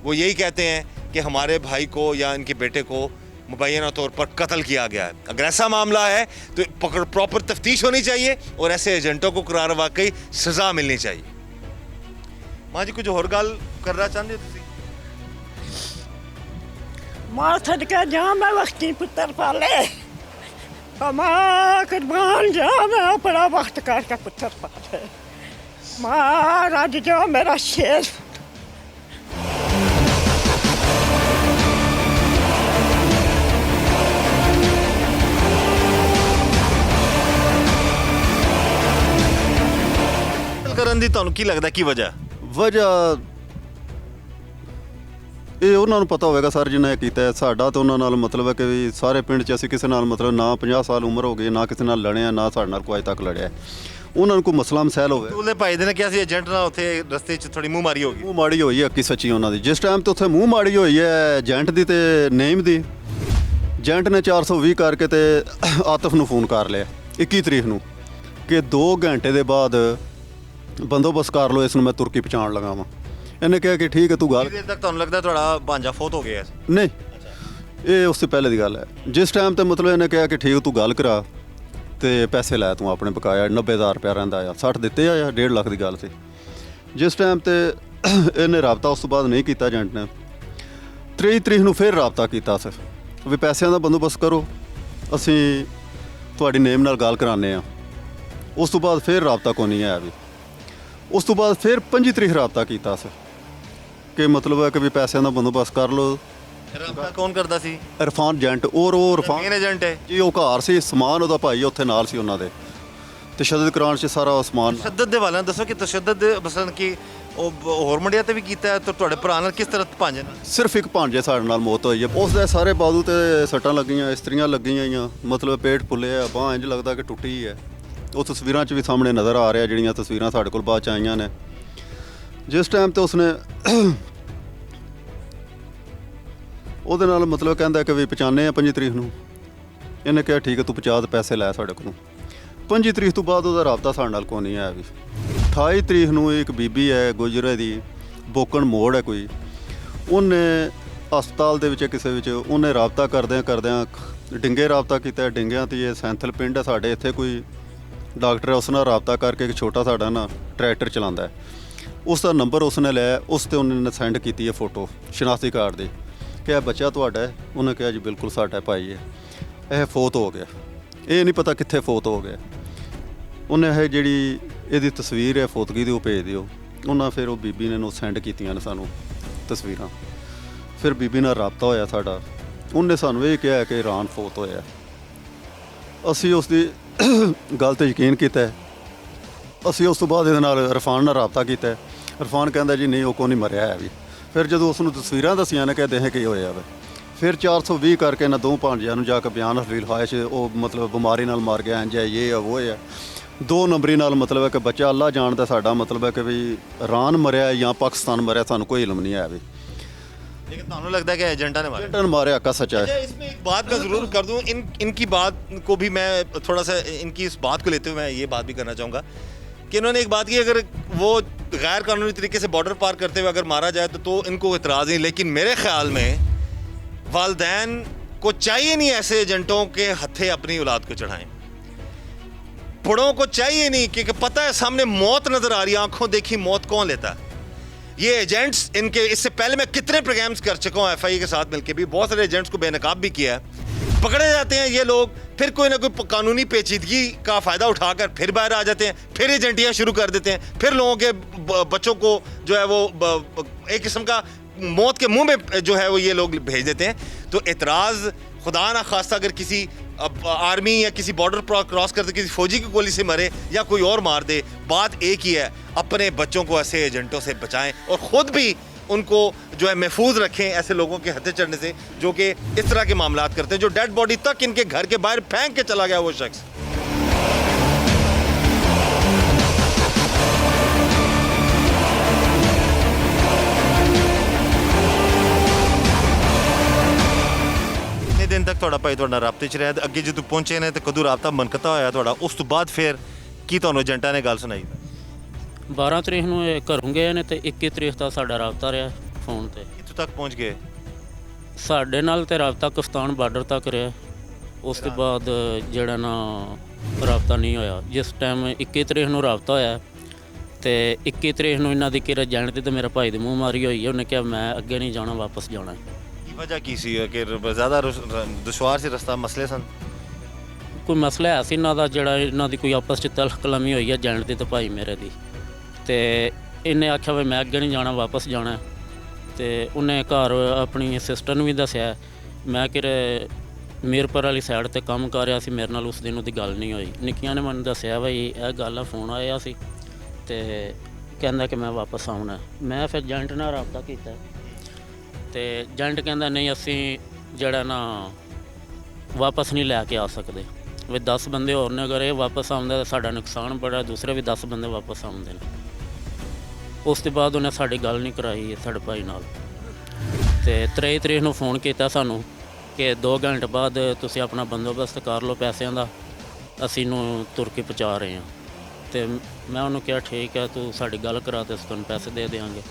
वो यही कहते हैं कि हमारे भाई को या इनके बेटे को मुबैना तौर पर कत्ल किया गया है। अगर ऐसा मामला है तो प्रॉपर तफ्तीश होनी चाहिए और ऐसे एजेंटों को करार वाकई सज़ा मिलनी चाहिए। माँ जी कुछ और गल करना चाहते हो? मां सदका जा मैं वक्ती पुत्र पाले मां कुर्बान जा मैं बड़ा वक्त करके पुत्र पाले मां राज जा मेरा शेर ਤੁਹਾਨੂੰ ਕੀ ਲੱਗਦਾ ਕੀ ਵਜ੍ਹਾ? ਵਜ੍ਹਾ ਇਹ ਉਹਨਾਂ ਨੂੰ ਪਤਾ ਹੋਵੇਗਾ ਸਰ ਜਿਨ੍ਹਾਂ ਇਹ ਕੀਤਾ ਹੈ। ਸਾਡਾ ਤਾਂ ਉਹਨਾਂ ਨਾਲ ਮਤਲਬ ਹੈ ਕਿ ਵੀ ਸਾਰੇ ਪਿੰਡ 'ਚ ਅਸੀਂ ਕਿਸੇ ਨਾਲ ਮਤਲਬ ਨਾ 50 ਸਾਲ ਉਮਰ ਹੋ ਗਈ, ਨਾ ਕਿਸੇ ਨਾਲ ਲੜਿਆ, ਨਾ ਸਾਡੇ ਨਾਲ ਕੋਈ ਅੱਜ ਤੱਕ ਲੜਿਆ। ਉਹਨਾਂ ਨੂੰ ਕੋਈ ਮਸਲਾ ਮਸੈਲ ਹੋਵੇ, ਉਹਦੇ ਭਾਈ ਦੇ ਨੇ ਕਿਹਾ ਸੀ ਏਜੰਟ ਨਾਲ ਉੱਥੇ ਰਸਤੇ 'ਚ ਥੋੜੀ ਮੂੰਹ ਮਾਰੀ ਹੋਗੀ। ਮੂੰਹ ਮਾੜੀ ਹੋਈ ਹੈ ਕੀ ਸੱਚੀ ਉਹਨਾਂ ਦੀ। ਜਿਸ ਟਾਈਮ ਤੇ ਉੱਥੇ ਮੂੰਹ ਮਾੜੀ ਹੋਈ ਹੈ ਏਜੰਟ ਦੀ ਤੇ ਨੇਮ ਦੀ, ਏਜੰਟ ਨੇ 420 ਕਰਕੇ ਤੇ ਆਤਫ ਨੂੰ ਫੋਨ ਕਰ ਲਿਆ 21 ਤਰੀਕ ਨੂੰ ਕਿ 2 ਘੰਟੇ ਦੇ ਬਾਅਦ ਬੰਦੋਬਸਤ ਕਰ ਲਓ, ਇਸ ਨੂੰ ਮੈਂ ਤੁਰਕੀ ਪਹੁੰਚਾਉਣ ਲੱਗਾ ਵਾਂ। ਇਹਨੇ ਕਿਹਾ ਕਿ ਠੀਕ ਹੈ ਤੂੰ ਗੱਲ। ਕਿੰਨੀ ਦੇਰ ਤੱਕ ਤੁਹਾਨੂੰ ਲੱਗਦਾ ਤੁਹਾਡਾ ਭਾਂਜਾ ਫੌਤ ਹੋ ਗਿਆ? ਨਹੀਂ, ਇਹ ਉਸ ਤੋਂ ਪਹਿਲੇ ਦੀ ਗੱਲ ਹੈ। ਜਿਸ ਟਾਈਮ ਤੇ ਮਤਲਬ ਇਹਨੇ ਕਿਹਾ ਕਿ ਠੀਕ ਤੂੰ ਗੱਲ ਕਰਾ ਤੇ ਪੈਸੇ ਲੈ ਤੂੰ ਆਪਣੇ ਬਕਾਇਆ 90,000 ਰੁਪਇਆ ਰਹਿੰਦਾ ਆ, 60 ਦਿੱਤੇ ਆ ਜਾਂ 1.5 ਲੱਖ ਦੀ ਗੱਲ ਸੀ। ਜਿਸ ਟਾਈਮ ਤੇ ਇਹਨੇ ਰਾਬਤਾ ਉਸ ਤੋਂ ਬਾਅਦ ਨਹੀਂ ਕੀਤਾ ਏਜੰਟ ਨੇ, 23 ਤਰੀਕ ਨੂੰ ਫਿਰ ਰਾਬਤਾ ਕੀਤਾ ਸੀ ਵੀ ਪੈਸਿਆਂ ਦਾ ਬੰਦੋਬਸਤ ਕਰੋ, ਅਸੀਂ ਤੁਹਾਡੀ ਨੇਮ ਨਾਲ ਗੱਲ ਕਰਾਉਂਦੇ ਆ। ਉਸ ਤੋਂ ਬਾਅਦ ਫਿਰ ਰਾਬਤਾ ਕੋਈ ਨਹੀਂ ਆਇਆ ਵੀ। ਉਸ ਤੋਂ ਬਾਅਦ ਫਿਰ 25 ਤਰੀਕ ਰਾਬਤਾ ਕੀਤਾ ਸੀ ਕਿ ਮਤਲਬ ਹੈ ਕਿ ਵੀ ਪੈਸਿਆਂ ਦਾ ਬੰਦੋਬਸਤ ਕਰ ਲਓ। ਰਾਬਤਾ ਕੌਣ ਕਰਦਾ ਸੀ? ਇਰਫਾਨ ਏਜੰਟ। ਔਰ ਉਹ ਇਰਫਾਨ ਮੇਨ ਏਜੰਟ ਹੈ ਜੀ, ਉਹ ਘਰ ਸੀ, ਸਮਾਨ ਉਹਦਾ ਭਾਈ ਉੱਥੇ ਨਾਲ ਸੀ ਉਹਨਾਂ ਦੇ, ਤਸ਼ੱਦਦ ਕਰਾਉਣ 'ਚ ਸਾਰਾ ਸਮਾਨ। ਤਸ਼ੱਦਦ ਦੇ ਵਾਲਿਆਂ ਦੱਸੋ ਕਿ ਤਸ਼ੱਦਦ ਮਸਲਨ ਕਿ ਉਹ ਹੋਰ ਮੁੰਡਿਆਂ ਤੇ ਵੀ ਕੀਤਾ ਹੈ, ਤਾਂ ਤੁਹਾਡੇ ਭਰਾ ਨਾਲ ਕਿਸ ਤਰ੍ਹਾਂ ਭਾਂਜੇ ਨਾਲ? ਸਿਰਫ ਇੱਕ ਭਾਂਜੇ ਸਾਡੇ ਨਾਲ ਮੌਤ ਹੋਈ ਹੈ। ਉਸ ਦੇ ਸਾਰੇ ਬਾਜ਼ੂ ਤੇ ਸੱਟਾਂ ਲੱਗੀਆਂ, ਇਸਤਰੀਆਂ ਲੱਗੀਆਂ ਹੋਈਆਂ, ਮਤਲਬ ਪੇਟ ਫੁੱਲੇ ਆ, ਬਾਂਹ ਇੰਜ ਲੱਗਦਾ ਕਿ ਟੁੱਟੀ ਹੈ। ਉਹ ਤਸਵੀਰਾਂ 'ਚ ਵੀ ਸਾਹਮਣੇ ਨਜ਼ਰ ਆ ਰਿਹਾ, ਜਿਹੜੀਆਂ ਤਸਵੀਰਾਂ ਸਾਡੇ ਕੋਲ ਬਾਅਦ 'ਚ ਆਈਆਂ ਨੇ। ਜਿਸ ਟਾਈਮ ਤੇ ਉਸਨੇ ਉਹਦੇ ਨਾਲ ਮਤਲਬ ਕਹਿੰਦਾ ਕਿ ਵੀ 95 ਆ 25 ਤਰੀਕ ਨੂੰ, ਇਹਨੇ ਕਿਹਾ ਠੀਕ ਹੈ ਤੂੰ 50 ਪੈਸੇ ਲੈ ਸਾਡੇ ਕੋਲੋਂ। 25 ਤਰੀਕ ਤੋਂ ਬਾਅਦ ਉਹਦਾ ਰਾਬਤਾ ਸਾਡੇ ਨਾਲ ਕੋਈ ਨਹੀਂ ਆਇਆ ਵੀ। 28 ਤਰੀਕ ਨੂੰ ਇੱਕ ਬੀਬੀ ਹੈ ਗੁਜਰੇ ਦੀ, ਬੋਕਣ ਮੋੜ ਹੈ ਕੋਈ, ਉਹਨੇ ਹਸਪਤਾਲ ਦੇ ਵਿੱਚ ਕਿਸੇ ਵਿੱਚ ਉਹਨੇ ਰਾਬਤਾ ਕਰਦਿਆਂ ਡਿੰਗੇ ਰਾਬਤਾ ਕੀਤਾ। ਡਿੰਗਿਆਂ 'ਤੇ ਇਹ ਸੈਂਥਲ ਪਿੰਡ ਹੈ ਸਾਡੇ ਇੱਥੇ, ਕੋਈ ਡਾਕਟਰ ਹੈ, ਉਸ ਨਾਲ ਰਾਬਤਾ ਕਰਕੇ ਇੱਕ ਛੋਟਾ ਸਾਡਾ ਨਾ ਟਰੈਕਟਰ ਚਲਾਉਂਦਾ ਹੈ, ਉਸ ਦਾ ਨੰਬਰ ਉਸਨੇ ਲਿਆ, ਉਸ 'ਤੇ ਉਹਨੇ ਸੈਂਡ ਕੀਤੀ ਹੈ ਫੋਟੋ ਸ਼ਨਾਖਤੀ ਕਾਰਡ ਦੀ ਕਿ ਇਹ ਬੱਚਾ ਤੁਹਾਡਾ ਹੈ। ਉਹਨੇ ਕਿਹਾ ਜੀ ਬਿਲਕੁਲ ਸਾਡਾ ਭਾਈ ਹੈ, ਇਹ ਫੌਤ ਹੋ ਗਿਆ। ਇਹ ਨਹੀਂ ਪਤਾ ਕਿੱਥੇ ਫੌਤ ਹੋ ਗਿਆ। ਉਹਨੇ ਇਹ ਜਿਹੜੀ ਇਹਦੀ ਤਸਵੀਰ ਹੈ ਫੌਤਗੀ ਦੀ ਉਹ ਭੇਜ ਦਿਓ। ਉਹਨਾਂ ਫਿਰ ਉਹ ਬੀਬੀ ਨੇ ਨੂੰ ਸੈਂਡ ਕੀਤੀਆਂ ਨੇ ਸਾਨੂੰ ਤਸਵੀਰਾਂ। ਫਿਰ ਬੀਬੀ ਨਾਲ ਰਾਬਤਾ ਹੋਇਆ ਸਾਡਾ, ਉਹਨੇ ਸਾਨੂੰ ਇਹ ਕਿਹਾ ਕਿ ਇਰਾਨ ਫੌਤ ਹੋਇਆ। ਅਸੀਂ ਉਸ ਦੀ ਗੱਲ 'ਤੇ ਯਕੀਨ ਕੀਤਾ। ਅਸੀਂ ਉਸ ਤੋਂ ਬਾਅਦ ਇਹਦੇ ਨਾਲ ਇਰਫਾਨ ਨਾਲ ਰਾਬਤਾ ਕੀਤਾ। ਇਰਫਾਨ ਕਹਿੰਦਾ ਜੀ ਨਹੀਂ ਉਹ ਕੋਈ ਨਹੀਂ ਮਰਿਆ ਹੈ ਵੀ। ਫਿਰ ਜਦੋਂ ਉਸ ਨੂੰ ਤਸਵੀਰਾਂ ਦੱਸੀਆਂ ਨੇ ਕਹਿੰਦੇ ਕੀ ਹੋਇਆ ਵਾ, ਫਿਰ 420 ਕਰਕੇ ਇਹਨਾਂ ਦੋ ਭਾਂਜਿਆਂ ਨੂੰ ਜਾ ਕੇ ਬਿਆਨ ਹਲੀਲ ਖਾਇਸ਼, ਉਹ ਮਤਲਬ ਬਿਮਾਰੀ ਨਾਲ ਮਰ ਗਿਆ, ਇੰਜ ਹੈ ਇਹ ਹੈ ਉਹ ਹੈ। 2 ਨੰਬਰੀ ਨਾਲ ਮਤਲਬ ਹੈ ਕਿ ਬੱਚਾ ਅੱਲਾ ਜਾਣਦਾ, ਸਾਡਾ ਮਤਲਬ ਹੈ ਕਿ ਵੀ ਇਰਾਨ ਮਰਿਆ ਜਾਂ ਪਾਕਿਸਤਾਨ ਮਰਿਆ, ਸਾਨੂੰ ਕੋਈ ਇਲਮ ਨਹੀਂ ਆਇਆ ਵੀ। लेकिन ਤੁਹਾਨੂੰ लगता है कि एजेंटा ने मारा? एजेंटा ने मारे का सच है। अच्छा, इसमें एक बात का ज़रूर कर दूं, इनकी बात को भी मैं थोड़ा सा इनकी इस बात को लेते हुए मैं ये बात भी करना चाहूँगा कि इन्होंने एक बात की, अगर वो गैर कानूनी तरीके से बॉर्डर पार करते हुए अगर मारा जाए तो इनको इतराज़ नहीं, लेकिन मेरे ख्याल में वालदैन को चाहिए नहीं ऐसे एजेंटों के हथे अपनी औलाद को चढ़ाएं। बड़ों को चाहिए नहीं, क्योंकि पता है सामने मौत नज़र आ रही है, आंखों देखी मौत कौन लेता है? ये एजेंट्स, इनके इससे पहले मैं कितने प्रोग्राम्स कर चुका हूँ एफआई के साथ मिलकर भी, बहुत सारे एजेंट्स को बेनकाब भी किया है। पकड़े जाते हैं ये लोग, फिर कोई ना कोई कानूनी पेचीदगी का फ़ायदा उठाकर फिर बाहर आ जाते हैं, फिर एजेंटियाँ शुरू कर देते हैं, फिर लोगों के बच्चों को जो है वो एक किस्म का मौत के मुंह में जो है वो ये लोग भेज देते हैं। तो एतराज़ खुदा ना खास्ता अगर किसी आर्मी या किसी बॉर्डर क्रॉस करते किसी फौजी की गोली से मरे या कोई और मार दे, बात एक ही है, अपने बच्चों को ऐसे एजेंटों से बचाएं और ख़ुद भी उनको जो है महफूज रखें ऐसे लोगों के हथे चढ़ने से जो कि इस तरह के मामलात करते हैं, जो डेड बॉडी तक इनके घर के बाहर फेंक के चला गया वो शख्स। दिन तक ਤੁਹਾਡਾ ਭਾਈ ਤੁਹਾਡਾ ਰਾਬਤੇ 'ਚ ਰਿਹਾ, ਅੱਗੇ ਜਦੋਂ ਪਹੁੰਚੇ ਨੇ ਤੇ ਕਦੋਂ ਰਾਬਤਾ ਮਨਕਤਾ ਹੋਇਆ ਤੁਹਾਡਾ, ਉਸ ਤੋਂ ਬਾਅਦ ਫਿਰ ਕੀ ਤੁਹਾਨੂੰ ਏਜੰਟਾਂ ਨੇ ਗੱਲ ਸੁਣਾਈ? 12 ਤਰੀਕ ਨੂੰ ਇਹ ਘਰੋਂ ਗਏ ਨੇ ਤੇ 21 ਤਰੀਕ ਦਾ ਸਾਡਾ ਰਾਬਤਾ ਰਿਹਾ ਫੋਨ ਤੇ। ਕਿੱਥੋਂ ਤੱਕ ਪਹੁੰਚ ਗਏ? ਸਾਡੇ ਨਾਲ ਤੇ ਰਾਬਤਾ ਪਾਕਿਸਤਾਨ ਬਾਰਡਰ ਤੱਕ ਰਿਹਾ। ਉਸ ਤੋਂ ਬਾਅਦ ਜਿਹੜਾ ਨਾ ਰਾਬਤਾ ਨਹੀਂ ਹੋਇਆ। ਜਿਸ ਟਾਈਮ 21 ਤਰੀਕ ਨੂੰ ਰਾਬਤਾ ਹੋਇਆ ਤੇ 21 ਤਰੀਕ ਨੂੰ ਇਹਨਾਂ ਦੀ ਕਿਹੜਾ ਜਾਣ ਤੇ ਮੇਰਾ ਭਾਈ ਦੀ ਮੂੰਹ ਮਾਰੀ ਹੋਈ ਹੈ। ਉਹਨੇ ਕਿਹਾ ਮੈਂ ਅੱਗੇ ਨਹੀਂ ਜਾਣਾ, ਵਾਪਸ ਜਾਣਾ। ਵਜ੍ਹਾ ਕੀ ਸੀ ਕਿ ਜ਼ਿਆਦਾ ਦੁਸ਼ਵਾਰ ਸੀ ਰਸਤਾ, ਮਸਲੇ ਸਨ? ਕੋਈ ਮਸਲਾ ਹੈ ਸੀ ਇਹਨਾਂ ਦਾ, ਜਿਹੜਾ ਇਹਨਾਂ ਦੀ ਕੋਈ ਆਪਸ 'ਚ ਤਲਖ ਕਲਾਮੀ ਹੋਈ ਹੈ ਜਾਣ ਦੀ ਤੇ ਭਾਈ ਮੇਰੇ ਦੀ, ਤੇ ਇਹਨੇ ਆਖਿਆ ਵੀ ਮੈਂ ਅੱਗੇ ਨਹੀਂ ਜਾਣਾ, ਵਾਪਸ ਜਾਣਾ। ਤੇ ਉਹਨੇ ਘਰ ਆਪਣੀ ਸਿਸਟਰ ਨੂੰ ਵੀ ਦੱਸਿਆ। ਮੈਂ ਕਿਹੜੇ ਮੀਰਪੁਰ ਵਾਲੀ ਸਾਈਡ 'ਤੇ ਕੰਮ ਕਰ ਰਿਹਾ ਸੀ, ਮੇਰੇ ਨਾਲ ਉਸ ਦਿਨ ਉਹਦੀ ਗੱਲ ਨਹੀਂ ਹੋਈ। ਨਿੱਕੀਆਂ ਨੇ ਮੈਨੂੰ ਦੱਸਿਆ ਬਈ ਇਹ ਗੱਲ ਆ, ਫੋਨ ਆਇਆ ਸੀ ਤੇ ਕਹਿੰਦਾ ਕਿ ਮੈਂ ਵਾਪਸ ਆਉਣਾ। ਮੈਂ ਫਿਰ ਏਜੰਟ ਨਾਲ ਰਾਬਤਾ ਕੀਤਾ ਤੇ ਏਜੰਟ ਕਹਿੰਦਾ ਨਹੀਂ ਅਸੀਂ ਜਿਹੜਾ ਨਾ ਵਾਪਸ ਨਹੀਂ ਲੈ ਕੇ ਆ ਸਕਦੇ, ਵੀ 10 ਬੰਦੇ ਹੋਰ ਨੇ, ਅਗਰ ਇਹ ਵਾਪਸ ਆਉਂਦਾ ਤਾਂ ਸਾਡਾ ਨੁਕਸਾਨ ਬੜਾ, ਦੂਸਰੇ ਵੀ 10 ਬੰਦੇ ਵਾਪਸ ਆਉਂਦੇ ਨੇ। ਉਸ ਤੋਂ ਬਾਅਦ ਉਹਨੇ ਸਾਡੀ ਗੱਲ ਨਹੀਂ ਕਰਾਈ ਸਾਡੇ ਭਾਈ ਨਾਲ ਤੇ 23 ਤਰੀਕ ਨੂੰ ਫੋਨ ਕੀਤਾ ਸਾਨੂੰ ਕਿ 2 ਘੰਟੇ ਬਾਅਦ ਤੁਸੀਂ ਆਪਣਾ ਬੰਦੋਬਸਤ ਕਰ ਲਓ ਪੈਸਿਆਂ ਦਾ, ਅਸੀਂ ਨੂੰ ਤੁਰਕੀ ਪਹੁੰਚਾ ਰਹੇ ਹਾਂ। ਤੇ ਮੈਂ ਉਹਨੂੰ ਕਿਹਾ ਠੀਕ ਹੈ, ਤੂੰ ਸਾਡੀ ਗੱਲ ਕਰਾ ਤੇ ਅਸੀਂ ਤੁਹਾਨੂੰ ਪੈਸੇ ਦੇ ਦੇਵਾਂਗੇ।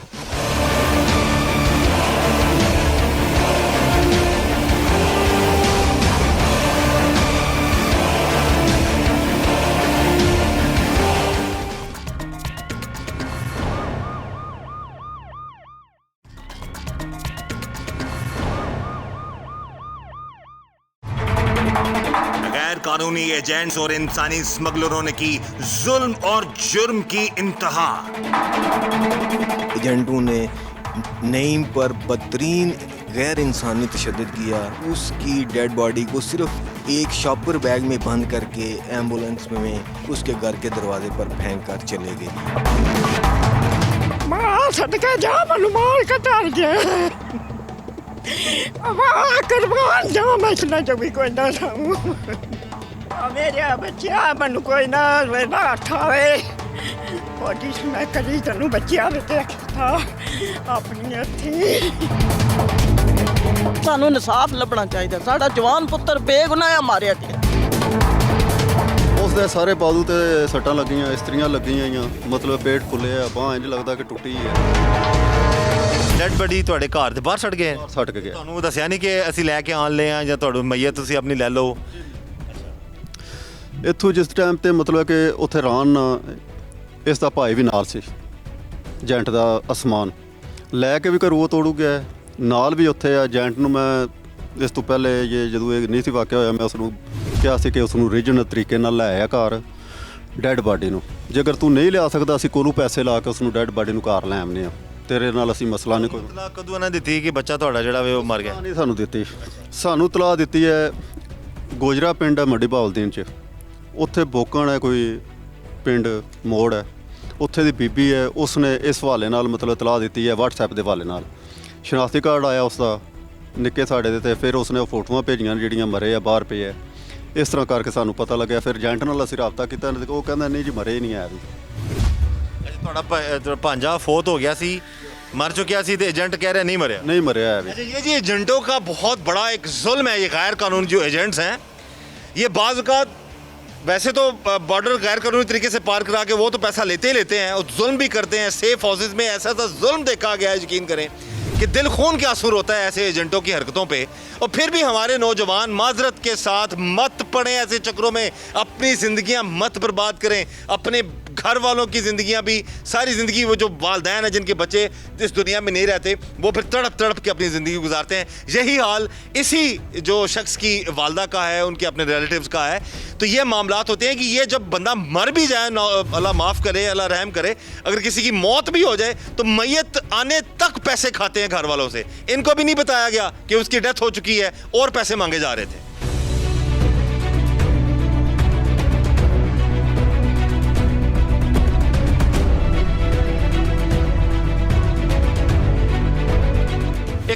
गैर कानूनी एजेंट्स और इंसानी स्मगलरों ने की जुल्म और जुर्म की इंतहा। एजेंटों ने नईम पर बदतरीन गैर इंसानी तशद्दुद किया। उसकी डेड बॉडी को सिर्फ एक शॉपर बैग में बंद करके एम्बुलेंस में उसके घर के दरवाजे पर फेंक कर चले गए। मां सदका जा मनुमाल का तार गया मां कुर्बान जा, मैं सुना जो भी कोई ना जाऊं मेरे बच्चा मनु कोई ना ना उठावे बॉडी सुना करी तनु बच्चा भी देखता अपनी हथी। ਸਾਨੂੰ ਇਨਸਾਫ ਲੱਭਣਾ ਚਾਹੀਦਾ। ਸਾਡਾ ਜਵਾਨ ਪੁੱਤਰ ਬੇਗੁਨਾਹ ਮਾਰਿਆ ਗਿਆ। ਉਸ ਦੇ ਸਾਰੇ ਬਾਜ਼ੂ ਤੇ ਸੱਟਾਂ ਲੱਗੀਆਂ, ਇਸਤਰੀਆਂ ਲੱਗੀਆਂ ਆਈਆਂ, ਮਤਲਬ ਪੇਟ ਫੁੱਲੇ ਆ, ਬਾਂਹ ਇੰਜ ਲੱਗਦਾ ਕਿ ਟੁੱਟੀ ਹੈ। ਡੈਡ ਬਡੀ ਤੁਹਾਡੇ ਘਰ ਦੇ ਬਾਹਰ ਛੱਡ ਗਏ? ਸੱਟ ਕੇ ਗਿਆ। ਤੁਹਾਨੂੰ ਦੱਸਿਆ ਨਹੀਂ ਕਿ ਅਸੀਂ ਲੈ ਕੇ ਆਣ ਲਏ ਆ ਜਾਂ ਤੁਹਾਨੂੰ ਮਈਤ ਤੁਸੀਂ ਆਪਣੀ ਲੈ ਲਓ? ਇੱਥੋਂ ਜਿਸ ਟਾਈਮ ਤੇ ਮਤਲਬ ਕਿ ਉੱਥੇ ਰਾਨ ਇਸ ਦਾ ਭਾਈ ਵੀ ਨਾਲ ਸੀ, ਏਜੰਟ ਦਾ ਅਸਮਾਨ ਲੈ ਕੇ ਵੀ ਘਰੋਂ ਤੋੜੂ ਗਿਆ ਨਾਲ ਵੀ ਉੱਥੇ ਆ। ਏਜੰਟ ਨੂੰ ਮੈਂ ਇਸ ਤੋਂ ਪਹਿਲੇ ਜਦੋਂ ਇਹ ਨਹੀਂ ਸੀ ਵਾਕਿਆ ਹੋਇਆ, ਮੈਂ ਉਸ ਨੂੰ ਕਿਹਾ ਸੀ ਕਿ ਉਸ ਨੂੰ ਰੀਜਨਲ ਤਰੀਕੇ ਨਾਲ ਲੈ ਆਇਆ ਘਰ ਡੈਡ ਬਾਡੀ ਨੂੰ। ਜੇਕਰ ਤੂੰ ਨਹੀਂ ਲਿਆ ਸਕਦਾ ਅਸੀਂ ਕੋਲੋਂ ਪੈਸੇ ਲਾ ਕੇ ਉਸ ਨੂੰ ਡੈਡ ਬਾਡੀ ਨੂੰ ਘਰ ਲੈ ਆਉਂਦੇ ਆ, ਤੇਰੇ ਨਾਲ ਅਸੀਂ ਮਸਲਾ ਨਹੀਂ ਕੋਈ। ਇਤਲਾ ਕਦੋਂ ਇਹਨਾਂ ਦਿੱਤੀ ਕਿ ਬੱਚਾ ਤੁਹਾਡਾ ਜਿਹੜਾ ਵੇ ਉਹ ਮਰ ਗਿਆ? ਨਹੀਂ ਸਾਨੂੰ ਦਿੱਤੀ, ਸਾਨੂੰ ਤਲਾਹ ਦਿੱਤੀ ਹੈ ਗੋਜਰਾ ਪਿੰਡ ਹੈ ਮੱਡੀ ਬਾਵਲਦੀਨ 'ਚ, ਉੱਥੇ ਬੋਕਣ ਹੈ ਕੋਈ ਪਿੰਡ ਮੋੜ ਹੈ, ਉੱਥੇ ਦੀ ਬੀਬੀ ਹੈ, ਉਸਨੇ ਇਸ ਹਵਾਲੇ ਨਾਲ ਮਤਲਬ ਤਲਾਹ ਦਿੱਤੀ ਹੈ WhatsApp ਦੇ ਹਵਾਲੇ ਨਾਲ। ਸ਼ਨਾਖਤੀ ਕਾਰਡ ਆਇਆ ਉਸਦਾ ਨਿੱਕੇ ਸਾਡੇ ਦੇ, ਤੇ ਫਿਰ ਉਸਨੇ ਉਹ ਫੋਟੋਆਂ ਭੇਜੀਆਂ ਜਿਹੜੀਆਂ ਮਰੇ ਆ ਬਾਹਰ ਪਏ ਆ। ਇਸ ਤਰ੍ਹਾਂ ਕਰਕੇ ਸਾਨੂੰ ਪਤਾ ਲੱਗਿਆ। ਫਿਰ ਏਜੰਟ ਨਾਲ ਅਸੀਂ ਰਾਬਤਾ ਕੀਤਾ, ਉਹ ਕਹਿੰਦਾ ਨਹੀਂ ਜੀ ਮਰੇ ਹੀ ਨਹੀਂ ਆਇਆ ਵੀ। ਅੱਛਾ ਤੁਹਾਡਾ ਭਾਂਜਾ ਫੌਤ ਹੋ ਗਿਆ ਸੀ, मर चुका सी, एजेंट कह रहे हैं नहीं मरे, नहीं मरे है अभी। अच्छा ये जी एजेंटों का बहुत बड़ा एक जुल्म है, ये गैर कानूनी जो एजेंट्स हैं ये बाज़ औक़ात वैसे तो बॉर्डर गैर कानूनी तरीके से पार करा के वो तो पैसा लेते ही लेते हैं और जुल्म भी करते हैं। सेफ हाउसेज में ऐसा ऐसा जुल्म देखा गया है, यकीन करें कि दिल खून के आंसू होता है ऐसे एजेंटों की हरकतों पे। और फिर भी हमारे नौजवान माजरत के साथ मत पड़े ऐसे चक्रों में, अपनी ज़िंदगियां मत बर्बाद करें, अपने घर वालों की ज़िंदगियां भी, सारी ज़िंदगी वो जो वालदैन हैं जिनके बच्चे इस दुनिया में नहीं रहते वो फिर तड़प तड़प के अपनी ज़िंदगी गुजारते हैं। यही हाल इसी जो शख्स की वालदा का है, उनके अपने रिलेटिव्स का है। तो ये मामलात होते हैं कि ये जब बंदा मर भी जाए, अल्लाह माफ़ करे, अल्लाह रहम करे, अगर किसी की मौत भी हो जाए तो मैयत आने तक पैसे खाते हैं घर वालों से। इनको भी नहीं बताया गया कि उसकी डेथ हो चुकी है और पैसे मांगे जा रहे थे।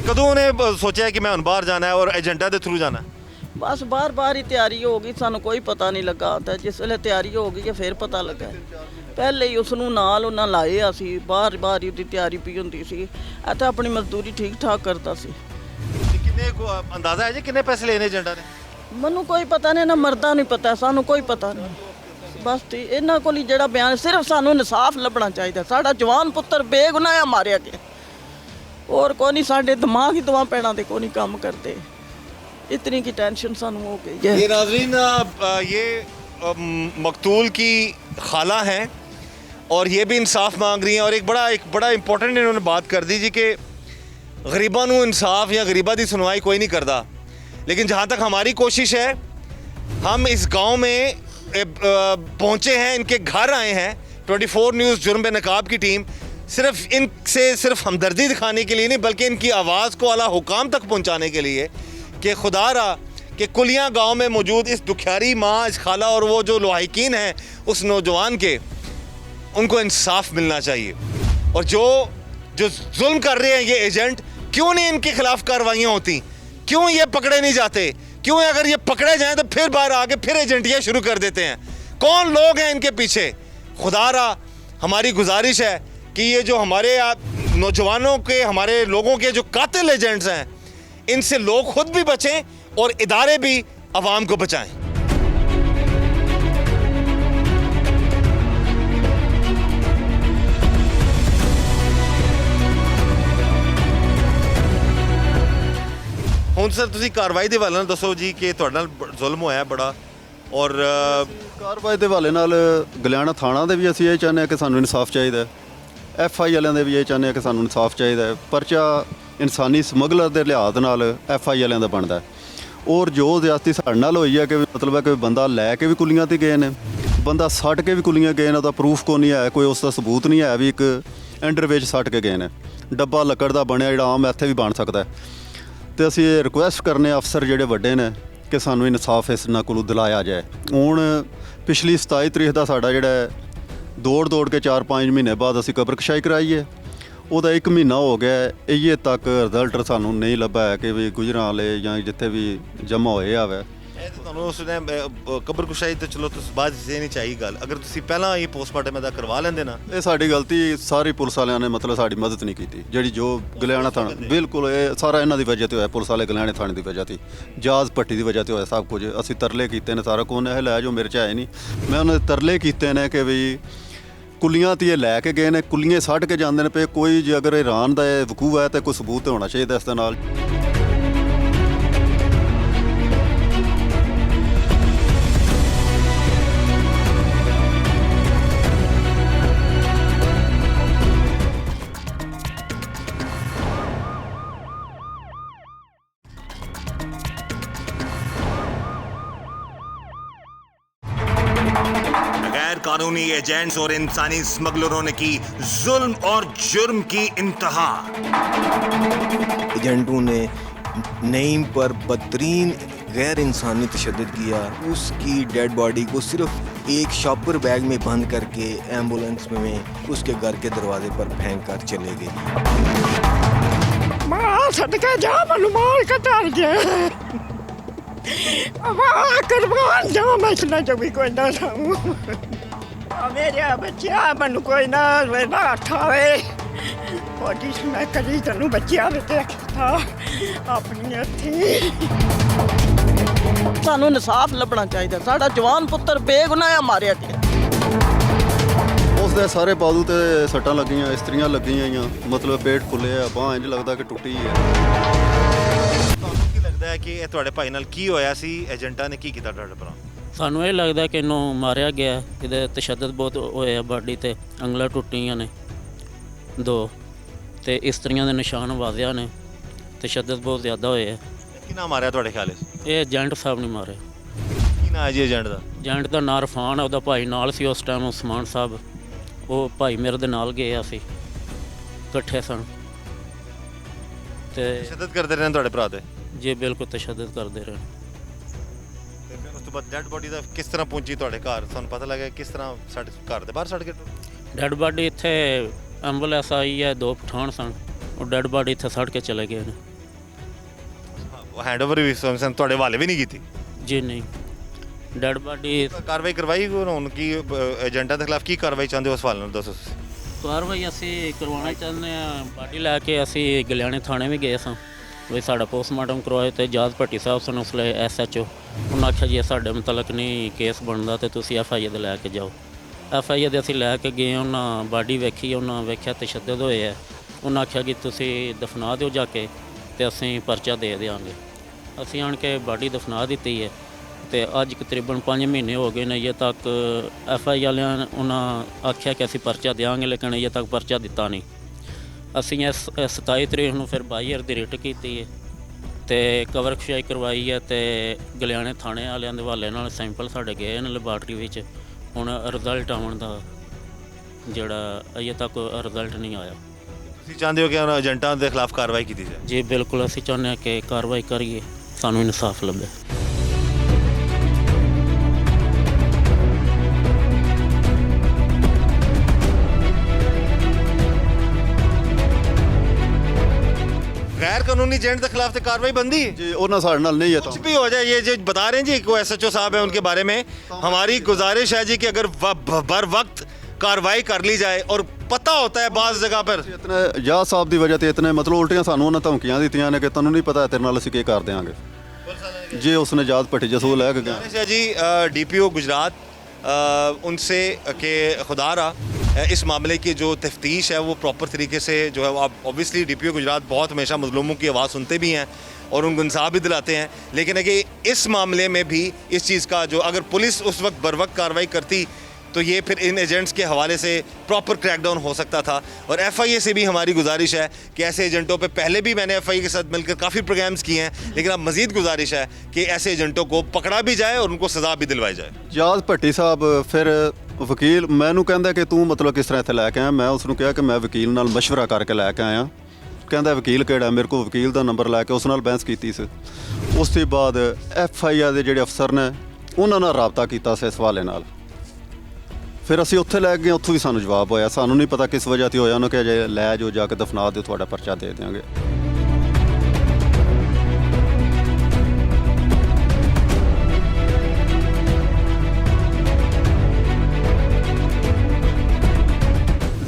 कदों ने सोचा है कि मैं हुण बाहर जाना है और एजेंटा के थ्रू जाना है? बस बार बार ही तैयारी हो गई, सानू कोई पता नहीं लगा होता। जिस वेले तैयारी हो गई है फिर पता लगा। पहले ही उसनू नाल उन्हां लाए असी, बार बार ही उसदी तैयारी पई हुंदी सी। इत्थे अपनी मजदूरी ठीक ठाक करता सी। कितने को अंदाजा है जी कितने पैसे लेने एजेंटा ने? मैनू कोई पता नहीं ना, मरदा नहीं पता, सानू कोई पता नहीं। बस इन्हां कोल ही जिहड़ा बयान, सिर्फ सानू इंसाफ लभना चाहिदा। साडा जवान पुत्तर बेगुनाह मारिया गया और कोई नहीं, साडे दिमाग ही दोवां पैणां दे कोई नहीं काम करते। इतनी की टेंशन सानू हो गई है। ये नाज़रीन ये मकतूल की खाला हैं और ये भी इंसाफ मांग रही हैं। और एक बड़ा इंपॉर्टेंट इन्होंने बात कर दी जी कि गरीबां नू इंसाफ या गरीबां दी सुनवाई कोई नहीं करता। लेकिन जहाँ तक हमारी कोशिश है, हम इस गाँव में पहुँचे हैं, इनके घर आए हैं। 24 न्यूज़ जुर्म बेनकाब की टीम सिर्फ इनसे सिर्फ हमदर्दी दिखाने के लिए नहीं, बल्कि इनकी आवाज़ को आला हुकाम तक पहुंचाने के लिए कि खुदा रहा कि कुलियाँ गांव में मौजूद इस दुखियारी माँ, इस खाला और वो जो लवाहिकीन हैं उस नौजवान के, उनको इंसाफ मिलना चाहिए। और जो जुल्म कर रहे हैं ये एजेंट, क्यों नहीं इनके खिलाफ कार्रवाइयाँ होती, क्यों ये पकड़े नहीं जाते, क्यों अगर ये पकड़े जाएं तो फिर बाहर आके फिर एजेंटियाँ शुरू कर देते हैं? कौन लोग हैं इनके पीछे? खुदारा हमारी गुजारिश है कि ये जो हमारे नौजवानों के, हमारे लोगों के जो कातिल एजेंट्स हैं, इनसे लोग खुद भी बचें और इदारे भी आवाम को बचाएं। ਹੁਣ ਸਰ ਤੁਸੀਂ ਕਾਰਵਾਈ ਦੇ ਹਵਾਲੇ ਨਾਲ ਦੱਸੋ ਜੀ ਕਿ ਤੁਹਾਡੇ ਨਾਲ ਜ਼ੁਲਮ ਹੋਇਆ ਹੈ ਬੜਾ, ਔਰ ਕਾਰਵਾਈ ਦੇ ਹਵਾਲੇ ਨਾਲ ਗਲਿਆਣਾ ਥਾਣਾ ਦੇ ਵੀ ਅਸੀਂ ਇਹ ਚਾਹੁੰਦੇ ਹਾਂ ਕਿ ਸਾਨੂੰ ਇਨਸਾਫ ਚਾਹੀਦਾ ਹੈ। FI ਵਾਲਿਆਂ ਦੇ ਵੀ ਇਹ ਚਾਹੁੰਦੇ ਹਾਂ ਕਿ ਸਾਨੂੰ ਇਨਸਾਫ ਚਾਹੀਦਾ ਹੈ। ਪਰਚਾ ਇਨਸਾਨੀ ਸਮਗਲਰ ਦੇ ਲਿਹਾਜ਼ ਨਾਲ FI ਵਾਲਿਆਂ ਦਾ ਬਣਦਾ ਹੈ। ਔਰ ਜੋ ਜ਼ਿਆਦਤੀ ਸਾਡੇ ਨਾਲ ਹੋਈ ਹੈ ਕਿ ਮਤਲਬ ਹੈ ਕਿ ਬੰਦਾ ਲੈ ਕੇ ਵੀ ਕੁੱਲੀਆਂ ਤੇ ਗਏ ਨੇ, ਬੰਦਾ ਸੱਟ ਕੇ ਵੀ ਕੁੱਲੀਆਂ ਗਏ ਨੇ, ਉਹਦਾ ਪ੍ਰੂਫ ਕੋਈ ਨਹੀਂ ਹੈ, ਕੋਈ ਉਸ ਦਾ ਸਬੂਤ ਨਹੀਂ ਹੈ ਵੀ ਇੱਕ ਐਂਡਰ ਵਿੱਚ ਸੱਟ ਕੇ ਗਏ ਨੇ। ਡੱਬਾ ਲੱਕੜ ਦਾ ਬਣਿਆ ਜਿਹੜਾ ਆਮ ਇੱਥੇ ਵੀ ਬਣ ਸਕਦਾ ਹੈ। ਤੇ ਅਸੀਂ ਇਹ ਰਿਕੁਐਸਟ ਕਰਨੇ ਅਫਸਰ ਜਿਹੜੇ ਵੱਡੇ ਨੇ ਕਿ ਸਾਨੂੰ ਇਨਸਾਫ ਇਸ ਨਾਲ ਕੋਲੋਂ ਦਿਲਾਇਆ ਜਾਏ। ਹੁਣ ਪਿਛਲੀ 27 ਤਰੀਕ ਦਾ ਸਾਡਾ ਜਿਹੜਾ ਦੌੜ ਕੇ 4-5 ਮਹੀਨੇ ਬਾਅਦ ਅਸੀਂ ਕਬਰਕਸ਼ਾਈ ਕਰਾਈ ਹੈ। ਉਹਦਾ 1 ਮਹੀਨਾ ਹੋ ਗਿਆ, ਇਹ ਤੱਕ ਰਿਜ਼ਲਟ ਸਾਨੂੰ ਨਹੀਂ ਲੱਭਾ ਹੈ ਕਿ ਵੀ ਗੁਜਰਾਂ ਵਾਲੇ ਜਾਂ ਜਿੱਥੇ ਵੀ ਜਮ੍ਹਾਂ ਹੋਏ ਆਵੇ। ਇਹ ਤਾਂ ਤੁਹਾਨੂੰ ਉਸਨੇ ਕਬਰਕੁਸ਼ਾਈ ਤੇ ਚਲੋ ਤੁਸੀਂ ਬਾਅਦ ਇਹ ਨਹੀਂ ਚਾਹੀ ਗੱਲ, ਅਗਰ ਤੁਸੀਂ ਪਹਿਲਾਂ ਇਹ ਪੋਸਟਮਾਰਟਮ ਦਾ ਕਰਵਾ ਲੈਂਦੇ ਨਾ। ਇਹ ਸਾਡੀ ਗਲਤੀ, ਸਾਰੀ ਪੁਲਿਸ ਵਾਲਿਆਂ ਨੇ ਮਤਲਬ ਸਾਡੀ ਮਦਦ ਨਹੀਂ ਕੀਤੀ। ਜਿਹੜੀ ਜੋ ਗਲਿਆਣਾ ਥਾਣਾ, ਬਿਲਕੁਲ ਇਹ ਸਾਰਾ ਇਹਨਾਂ ਦੀ ਵਜ੍ਹਾ ਤੇ ਹੋਇਆ, ਪੁਲਿਸ ਵਾਲੇ ਗਲਿਆਣੇ ਥਾਣੇ ਦੀ ਵਜ੍ਹਾ ਤੇ, ਜਾਜ਼ ਭੱਟੀ ਦੀ ਵਜ੍ਹਾ ਤੇ ਹੋਇਆ ਸਭ ਕੁਝ। ਅਸੀਂ ਤਰਲੇ ਕੀਤੇ ਨੇ, ਸਾਰਾ ਕੋਨ ਇਹ ਲੈ ਜੋ ਮੇਰੇ 'ਚ ਆਏ ਨਹੀਂ, ਮੈਂ ਉਹਨਾਂ ਦੇ ਤਰਲੇ ਕੀਤੇ ਨੇ ਕਿ ਵੀ ਕੁੱਲੀਆਂ ਤੇ ਇਹ ਲੈ ਕੇ ਗਏ ਨੇ, ਕੁੱਲੀਆਂ ਛੱਡ ਕੇ ਜਾਂਦੇ ਨੇ ਪਏ। ਕੋਈ ਜੇ ਅਗਰ ਇਰਾਨ ਦਾ ਇਹ ਵਕੂਆ ਹੈ ਤਾਂ ਕੋਈ ਸਬੂਤ ਹੋਣਾ ਚਾਹੀਦਾ ਇਸ ਦੇ ਨਾਲ। गैर कानूनी एजेंट्स और इंसानी स्मगलरों ने की जुल्म और जुर्म की इंतहा। एजेंटों ने नईम पर बदतरीन गैर इंसानी तशद्दुद किया। उसकी डेड बॉडी को सिर्फ एक शॉपर बैग में बंद करके एम्बुलेंस में उसके घर के दरवाजे पर फेंक कर चले गई। माँ सदका जा मनुमाल का तार गया। माँ कुर्बान जाओ, मैं इतना जो भी कोई ना रहूँ। मेरे बच्चा मनु कोई ना उठावे। बॉडी सुना करी तेनू बच्चा भी देखता अपनी हथी। ਸਾਨੂੰ ਇਨਸਾਫ ਲੱਭਣਾ ਚਾਹੀਦਾ। ਸਾਡਾ ਜਵਾਨ ਪੁੱਤਰ ਬੇਗੁਨਾਹ ਮਾਰਿਆ ਗਿਆ। ਉਸ ਦੇ ਸਾਰੇ ਬਾਜ਼ੂ ਤੇ ਸੱਟਾਂ ਲੱਗੀਆਂ, ਇਸਤਰੀਆਂ ਲੱਗੀਆਂ ਹੋਈਆਂ, ਮਤਲਬ ਪੇਟ ਫੁੱਲੇ ਆ, ਬਾਂਹ ਇੰਜ ਲੱਗਦਾ ਕਿ ਟੁੱਟੀ ਹੈ। ਤੁਹਾਨੂੰ ਕੀ ਲੱਗਦਾ ਹੈ ਕਿ ਇਹ ਤੁਹਾਡੇ ਭਾਈ ਨਾਲ ਕੀ ਹੋਇਆ ਸੀ? ਏਜੰਟਾਂ ਨੇ ਕੀ ਕੀਤਾ ਤੁਹਾਡੇ ਭਰਾ? ਸਾਨੂੰ ਇਹ ਲੱਗਦਾ ਕਿ ਇਹਨੂੰ ਮਾਰਿਆ ਗਿਆ। ਇਹਦੇ ਤਸ਼ੱਦਦ ਬਹੁਤ ਹੋਇਆ, ਬਾਡੀ ਤੇ ਉਂਗਲਾਂ ਟੁੱਟੀਆਂ ਨੇ 2 ਤੇ ਇਸਤਰੀਆਂ ਦੇ ਨਿਸ਼ਾਨ ਵਾਜ਼ਿਆ ਨੇ। ਤਸ਼ੱਦਦ ਬਹੁਤ ਜ਼ਿਆਦਾ ਹੋਇਆ। ਕਿਹਨਾਂ ਮਾਰਿਆ ਤੁਹਾਡੇ ਖਿਆਲ 'ਚ? ਇਹ ਏਜੰਟ ਸਾਹਿਬ ਨੇ ਮਾਰੇ। ਕੀ ਨਾਂ ਹੈ ਜੀ ਏਜੰਟ ਦਾ? ਏਜੰਟ ਦਾ ਨਾਂ ਰਫਾਨ ਹੈ, ਉਹਦਾ ਭਾਈ ਨਾਲ ਸੀ ਉਸ ਟਾਈਮ, ਉਸਮਾਨ ਸਾਹਿਬ। ਉਹ ਭਾਈ ਮੇਰੇ ਦੇ ਨਾਲ ਗਏ, ਅਸੀਂ ਇਕੱਠੇ ਸਨ। ਤੇ ਤਸ਼ੱਦਦ ਕਰਦੇ ਰਹੇ ਨੇ ਤੁਹਾਡੇ ਭਰਾ ਤੇ? ਜੀ ਬਿਲਕੁਲ ਤਸ਼ੱਦਦ ਕਰਦੇ ਰਹੇ। ਤੇ ਫਿਰ ਉਸ ਤੋਂ ਬਾਅਦ ਡੈਡ ਬੋਡੀ ਦਾ ਕਿਸ ਤਰ੍ਹਾਂ ਪਹੁੰਚੀ ਤੁਹਾਡੇ ਘਰ? ਤੁਹਾਨੂੰ ਪਤਾ ਲੱਗਾ ਕਿਸ ਤਰ੍ਹਾਂ ਸਾਡੇ ਘਰ ਦੇ ਬਾਹਰ ਛੱਡ ਕੇ? ਡੈਡ ਬਾਡੀ ਇੱਥੇ ਐਂਬੂਲੈਂਸ ਆਈ ਹੈ, 2 ਪਠਾਨ ਸਨ, ਉਹ ਡੈਡ ਬਾਡੀ ਇੱਥੇ ਛੱਡ ਕੇ ਚਲੇ ਗਏ ਨੇ। ਹੈਂਡਓਵਰ ਵੀ ਤੁਹਾਡੇ ਹਵਾਲੇ ਵੀ ਨਹੀਂ ਕੀਤੀ? ਜੀ ਨਹੀਂ, ਡੈਡ ਬਾਡੀ ਕਾਰਵਾਈ ਕਰਵਾਈ ਹੁਣ ਕੀ ਏਜੰਟਾਂ ਦੇ ਖਿਲਾਫ ਕੀ ਕਾਰਵਾਈ ਚਾਹੁੰਦੇ ਹੋ? ਉਸ ਹਵਾਲੇ ਨਾਲ ਦੱਸੋ ਤੁਸੀਂ। ਕਾਰਵਾਈ ਅਸੀਂ ਕਰਵਾਉਣਾ ਚਾਹੁੰਦੇ ਹਾਂ। ਬਾਡੀ ਲੈ ਕੇ ਅਸੀਂ ਗਲਿਆਣੇ ਥਾਣੇ ਵੀ ਗਏ ਸਾਂ ਵੀ ਸਾਡਾ ਪੋਸਟਮਾਰਟਮ ਕਰਵਾਏ, ਤੇ ਜਾਜ਼ ਭੱਟੀ ਸਾਹਿਬ ਸਨ ਉਸ ਵੇਲੇ SHO। ਉਹਨਾਂ ਆਖਿਆ ਜੀ ਸਾਡੇ ਮੁਤਲਕ ਨਹੀਂ ਕੇਸ ਬਣਦਾ ਤੇ ਤੁਸੀਂ FIA ਦੇ ਲੈ ਕੇ ਜਾਓ। FIA ਦੇ ਅਸੀਂ ਲੈ ਕੇ ਗਏ। ਉਹਨਾਂ ਬਾਡੀ ਵੇਖੀ, ਉਹਨਾਂ ਵੇਖਿਆ ਤਸ਼ੱਦਦ ਹੋਏ ਹੈ। ਉਹਨਾਂ ਆਖਿਆ ਕਿ ਤੁਸੀਂ ਦਫਨਾ ਦਿਓ ਜਾ ਕੇ ਤੇ ਅਸੀਂ ਪਰਚਾ ਦੇ ਦਿਆਂਗੇ। ਅਸੀਂ ਆਣ ਕੇ ਬਾਡੀ ਦਫਨਾ ਦਿੱਤੀ ਹੈ ਤੇ ਅੱਜ ਤਕਰੀਬਨ 5 ਮਹੀਨੇ ਹੋ ਗਏ ਨੇ। ਅਜੇ ਤੱਕ FI ਵਾਲਿਆਂ ਨੇ ਉਹਨਾਂ ਆਖਿਆ ਕਿ ਅਸੀਂ ਪਰਚਾ ਦਿਆਂਗੇ, ਲੇਕਿਨ ਅਜੇ ਤੱਕ ਪਰਚਾ ਦਿੱਤਾ ਨਹੀਂ। ਅਸੀਂ ਇਸ 27 ਤਰੀਕ ਨੂੰ ਫਿਰ 22 ਦੀ ਰਿਟ ਕੀਤੀ ਹੈ ਤੇ ਕਵਰਕਸ਼ਾਈ ਕਰਵਾਈ ਹੈ ਤੇ ਗਲਿਆਣੇ ਥਾਣੇ ਵਾਲਿਆਂ ਦੇ ਹਵਾਲੇ ਨਾਲ ਸੈਂਪਲ ਸਾਡੇ ਗਏ ਨੇ ਲੈਬਾਰਟਰੀ ਵਿੱਚ। ਹੁਣ ਰਿਜ਼ਲਟ ਆਉਣ ਦਾ ਜਿਹੜਾ ਅਜੇ ਤੱਕ ਰਿਜ਼ਲਟ ਨਹੀਂ ਆਇਆ। ਤੁਸੀਂ ਚਾਹੁੰਦੇ ਹੋ ਕਿ ਉਹਨਾਂ ਏਜੰਟਾਂ ਦੇ ਖਿਲਾਫ ਕਾਰਵਾਈ ਕੀਤੀ ਜਾਏ? ਜੀ ਬਿਲਕੁਲ, ਅਸੀਂ ਚਾਹੁੰਦੇ ਹਾਂ ਕਿ ਕਾਰਵਾਈ ਕਰੀਏ, ਸਾਨੂੰ ਇਨਸਾਫ ਲੱਭੇ। कानूनी एजेंट के खिलाफ तो कार्रवाई बनती है जी ਉਹਨਾਂ ਸਾਡੇ ਨਾਲ ਨਹੀਂ ਹੈ कुछ ਤਾਂ भी हो जाए। ये जो बता रहे हैं जी को SHO साहब है उनके बारे में, हमारी गुजारिश है जी कि अगर बर वक्त कार्रवाई कर ली जाए और पता होता है बाज़ जगह पर ਇਤਨੇ ਜੱਜ ਸਾਹਿਬ ਦੀ ਵਜ੍ਹਾ ਤੇ ਇਤਨੇ ਮਤਲਬ ਉਲਟੀਆਂ ਸਾਨੂੰ ਉਹਨਾਂ ਧਮਕੀਆਂ ਦਿੱਤੀਆਂ ਨੇ ਕਿ ਤੈਨੂੰ ਨਹੀਂ ਪਤਾ ਤੇਰੇ ਨਾਲ ਅਸੀਂ ਕੀ ਕਰ ਦਿਆਂਗੇ ਜੇ ਉਸਨੇ ਜਾਤ ਭੱਟੀ ਜਸੂ ਲੈ ਕੇ ਗਿਆ गुजारिश है जी DPO गुजरात उनसे कि खुदा रहा इस मामले की जो तफ्तीश है वो प्रॉपर तरीके से जो है आप ऑब्वियसली DPO गुजरात बहुत हमेशा मजलूमों की आवाज़ सुनते भी हैं और उनको इंसाफ भी दिलाते हैं, लेकिन है कि इस मामले में भी इस चीज़ का जो अगर पुलिस उस वक्त बर वक्त कार्रवाई करती तो ये फिर इन एजेंट्स के हवाले से प्रॉपर क्रैकडाउन हो सकता था। और FIA से भी हमारी गुजारिश है कि ऐसे एजेंटों पे पहले भी मैंने FIA के साथ मिलकर काफ़ी प्रोग्राम्स किए हैं, लेकिन अब मज़ीद गुजारिश है कि ऐसे एजेंटों को पकड़ा भी जाए और उनको सज़ा भी दिलवाई जाए। ਜਾਤ ਭੱਟੀ ਸਾਹਿਬ ਫਿਰ ਵਕੀਲ ਮੈਨੂੰ ਕਹਿੰਦਾ ਕਿ ਤੂੰ ਮਤਲਬ ਕਿਸ ਤਰ੍ਹਾਂ ਇੱਥੇ ਲੈ ਕੇ ਆਇਆ। ਮੈਂ ਉਸ ਨੂੰ ਕਿਹਾ ਕਿ ਮੈਂ ਵਕੀਲ ਨਾਲ ਮਸ਼ਵਰਾ ਕਰਕੇ ਲੈ ਕੇ ਆਇਆ। ਕਹਿੰਦਾ ਵਕੀਲ ਕਿਹੜਾ, ਮੇਰੇ ਕੋਲ ਵਕੀਲ ਦਾ ਨੰਬਰ ਲੈ ਕੇ ਉਸ ਨਾਲ ਬਹਿਸ ਕੀਤੀ ਸੀ। ਉਸ ਤੋਂ ਬਾਅਦ FIA ਦੇ ਜਿਹੜੇ ਅਫਸਰ ਨੇ ਉਹਨਾਂ ਨਾਲ ਰਾਬਤਾ ਕੀਤਾ ਸੀ ਇਸ ਹਵਾਲੇ ਨਾਲ। ਫਿਰ ਅਸੀਂ ਉੱਥੇ ਲੈ ਗਏ, ਉੱਥੋਂ ਵੀ ਸਾਨੂੰ ਜਵਾਬ ਹੋਇਆ ਸਾਨੂੰ ਨਹੀਂ ਪਤਾ ਕਿਸ ਵਜ੍ਹਾ ਤੇ ਹੋਇਆ। ਉਹਨੂੰ ਕਿਹਾ ਜੇ ਲੈ ਜਾਓ ਜਾ ਕੇ ਦਫਨਾ ਦਿਓ, ਤੁਹਾਡਾ ਪਰਚਾ ਦੇ ਦਿਆਂਗੇ।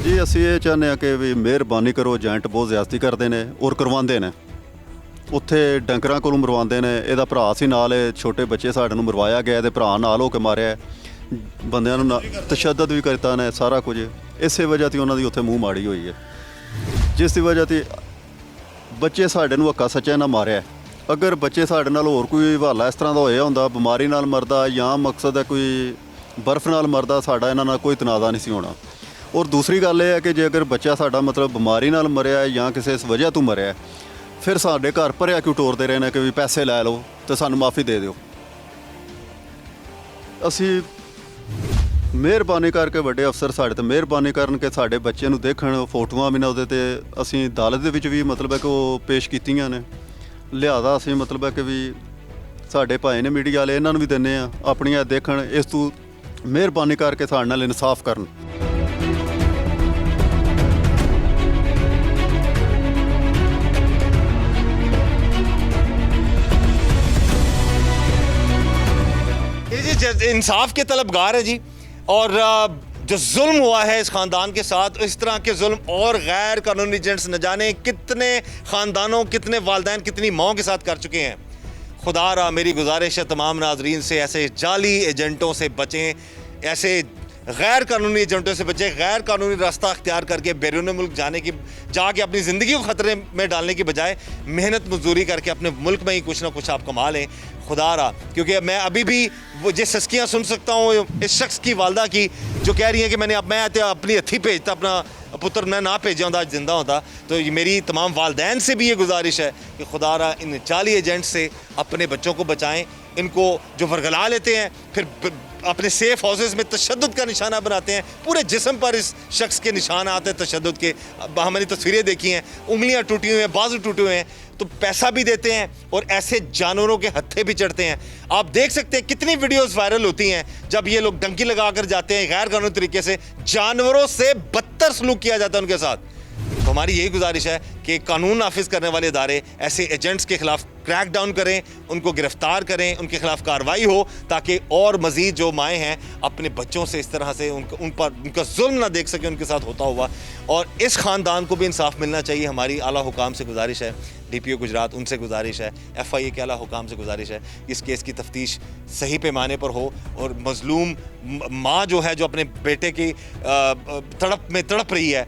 ਜੀ ਅਸੀਂ ਇਹ ਚਾਹੁੰਦੇ ਹਾਂ ਕਿ ਵੀ ਮਿਹਰਬਾਨੀ ਕਰੋ, ਏਜੰਟ ਬਹੁਤ ਜ਼ਿਆਦਤੀ ਕਰਦੇ ਨੇ ਔਰ ਕਰਵਾਉਂਦੇ ਨੇ। ਉੱਥੇ ਡੰਗਰਾਂ ਕੋਲੋਂ ਮਰਵਾਉਂਦੇ ਨੇ। ਇਹਦਾ ਭਰਾ ਸੀ ਨਾਲ, ਛੋਟੇ ਬੱਚੇ ਸਾਡੇ ਨੂੰ ਮਰਵਾਇਆ ਗਿਆ, ਇਹਦੇ ਭਰਾ ਨਾਲ ਹੋ ਕੇ ਮਾਰਿਆ, ਬੰਦਿਆਂ ਨੂੰ ਤਸ਼ੱਦਦ ਵੀ ਕਰਤਾ ਨੇ, ਸਾਰਾ ਕੁਝ ਇਸੇ ਵਜ੍ਹਾ ਤੇ ਉਹਨਾਂ ਦੀ ਉੱਥੇ ਮੂੰਹ ਮਾੜੀ ਹੋਈ ਹੈ, ਜਿਸ ਦੀ ਵਜ੍ਹਾ ਤੇ ਬੱਚੇ ਸਾਡੇ ਨੂੰ ਹੱਕਾ ਸੱਚਾ ਨਾ ਮਾਰਿਆ। ਅਗਰ ਬੱਚੇ ਸਾਡੇ ਨਾਲ ਹੋਰ ਕੋਈ ਹਵਾਲਾ ਇਸ ਤਰ੍ਹਾਂ ਦਾ ਹੋਇਆ ਹੁੰਦਾ, ਬਿਮਾਰੀ ਨਾਲ ਮਰਦਾ ਜਾਂ ਮਕਸਦ ਹੈ ਕੋਈ ਬਰਫ਼ ਨਾਲ ਮਰਦਾ, ਸਾਡਾ ਇਹਨਾਂ ਨਾਲ ਕੋਈ ਤਨਾਜ਼ਾ ਨਹੀਂ ਸੀ ਹੋਣਾ। ਔਰ ਦੂਸਰੀ ਗੱਲ ਇਹ ਹੈ ਕਿ ਜੇ ਅਗਰ ਬੱਚਾ ਸਾਡਾ ਮਤਲਬ ਬਿਮਾਰੀ ਨਾਲ ਮਰਿਆ ਜਾਂ ਕਿਸੇ ਇਸ ਵਜ੍ਹਾ ਤੋਂ ਮਰਿਆ, ਫਿਰ ਸਾਡੇ ਘਰ ਭਰਿਆ ਕਿਉਂ ਟੋਰਦੇ ਰਹੇ ਨੇ ਕਿ ਵੀ ਪੈਸੇ ਲੈ ਲਓ ਤੇ ਸਾਨੂੰ ਮਾਫੀ ਦੇ ਦਿਓ। ਅਸੀਂ ਮਿਹਰਬਾਨੀ ਕਰਕੇ ਵੱਡੇ ਅਫਸਰ ਸਾਡੇ ਤੇ ਮਿਹਰਬਾਨੀ ਕਰਨ ਕਿ ਸਾਡੇ ਬੱਚੇ ਨੂੰ ਦੇਖਣ, ਫੋਟੋਆਂ ਵੀ ਨਾ ਉਹਦੇ ਤੇ ਅਸੀਂ ਅਦਾਲਤ ਦੇ ਵਿੱਚ ਵੀ ਮਤਲਬ ਹੈ ਕਿ ਉਹ ਪੇਸ਼ ਕੀਤੀਆਂ ਨੇ। ਲਿਹਾਜ਼ਾ ਅਸੀਂ ਮਤਲਬ ਹੈ ਕਿ ਵੀ ਸਾਡੇ ਭਾਈ ਨੇ ਮੀਡੀਆ ਵਾਲੇ, ਇਹਨਾਂ ਨੂੰ ਵੀ ਦਿੰਦੇ ਆ ਆਪਣੀਆਂ ਦੇਖਣ, ਇਸ ਤੋਂ ਮਿਹਰਬਾਨੀ ਕਰਕੇ ਸਾਡੇ ਨਾਲ ਇਨਸਾਫ ਕਰਨ। ये जी इंसाफ के तलबगार है जी, और जो जुल्म हुआ है इस ख़ानदान के साथ, इस तरह के जुल्म और गैर कानूनी एजेंट्स न जाने कितने ख़ानदानों, कितने वालदैन, कितनी माओं के साथ कर चुके हैं। खुदा रहा मेरी गुजारिश है तमाम नाजरीन से, ऐसे जाली एजेंटों से बचें, ऐसे गैर कानूनी एजेंटों से बचें। गैर कानूनी रास्ता अख्तियार करके बैरून मुल्क जाके अपनी ज़िंदगी को ख़तरे में डालने की बजाय मेहनत मजदूरी करके अपने मुल्क में ही कुछ ना कुछ आप कमा लें। खुदा रहा, क्योंकि मैं अभी भी वो जिस सस्कियाँ सुन सकता हूँ इस शख्स की वालदा की जो कह रही है कि मैं अपनी हथी भेजता, अपना पुत्र मैं ना भेजा होता आज जिंदा होता। तो ये मेरी तमाम वालदैन से भी ये गुजारिश है कि खुदा रहा इन जाली एजेंट से अपने बच्चों को बचाएं। इनको जो वरगला लेते हैं फिर अपने सेफ हाउसेस में तशद्दुद का निशाना बनाते हैं, पूरे जिस्म पर इस शख्स के निशान आते हैं तशद्दुद के। हमने तस्वीरें देखी हैं, उंगलियां टूटी हुई हैं, बाजू टूटे हुए हैं, तो पैसा भी देते हैं और ऐसे जानवरों के हत्थे भी चढ़ते हैं। आप देख सकते हैं कितनी वीडियोस वायरल होती हैं जब ये लोग डंकी लगा कर जाते हैं, गैर कानूनी तरीके से जानवरों से बदतर सलूक किया जाता है उनके साथ। तो हमारी यही गुजारिश है कि कानून नाफिज करने वाले इदारे ऐसे एजेंट्स के खिलाफ क्रैक डाउन करें, उनको गिरफ्तार करें, उनके खिलाफ कार्रवाई हो, ताकि और मज़ीद जो माएँ हैं अपने बच्चों से इस तरह से उनका जुल्म ना देख सकें उनके साथ होता हुआ। और इस ख़ानदान को भी इंसाफ मिलना चाहिए। हमारी आला हुकाम से गुजारिश है, DPO गुजरात उनसे गुजारिश है, FIA के आला हुकाम से गुजारिश है इस केस की तफ्तीश सही पैमाने पर हो और मज़लूम माँ जो है जो अपने बेटे की तड़प में तड़प रही है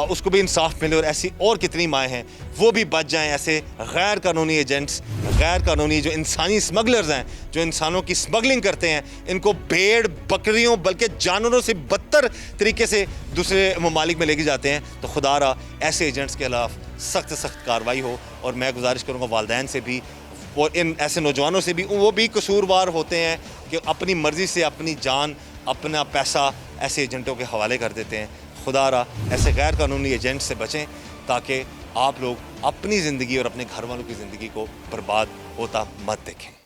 उसको भी इंसाफ मिले, और ऐसी और कितनी माएँ हैं वो भी बच जाएं ऐसे गैर कानूनी एजेंट्स, गैर कानूनी जो इंसानी स्मगलर्स हैं, जो इंसानों की स्मगलिंग करते हैं, इनको भेड़ बकरियों बल्कि जानवरों से बदतर तरीके से दूसरे ममालिक में लेके जाते हैं। तो खुदा रहा ऐसे एजेंट्स के खिलाफ सख्त कार्रवाई हो। और मैं गुजारिश करूँगा वालदैन से भी और इन ऐसे नौजवानों से भी, वो भी कसूरवार होते हैं कि अपनी मर्ज़ी से अपनी जान, अपना पैसा ऐसे एजेंटों के हवाले कर देते हैं। खुदा रहा ऐसे गैर कानूनी एजेंट से बचें ताकि आप लोग अपनी ज़िंदगी और अपने घर वालों की ज़िंदगी को बर्बाद होता मत देखें।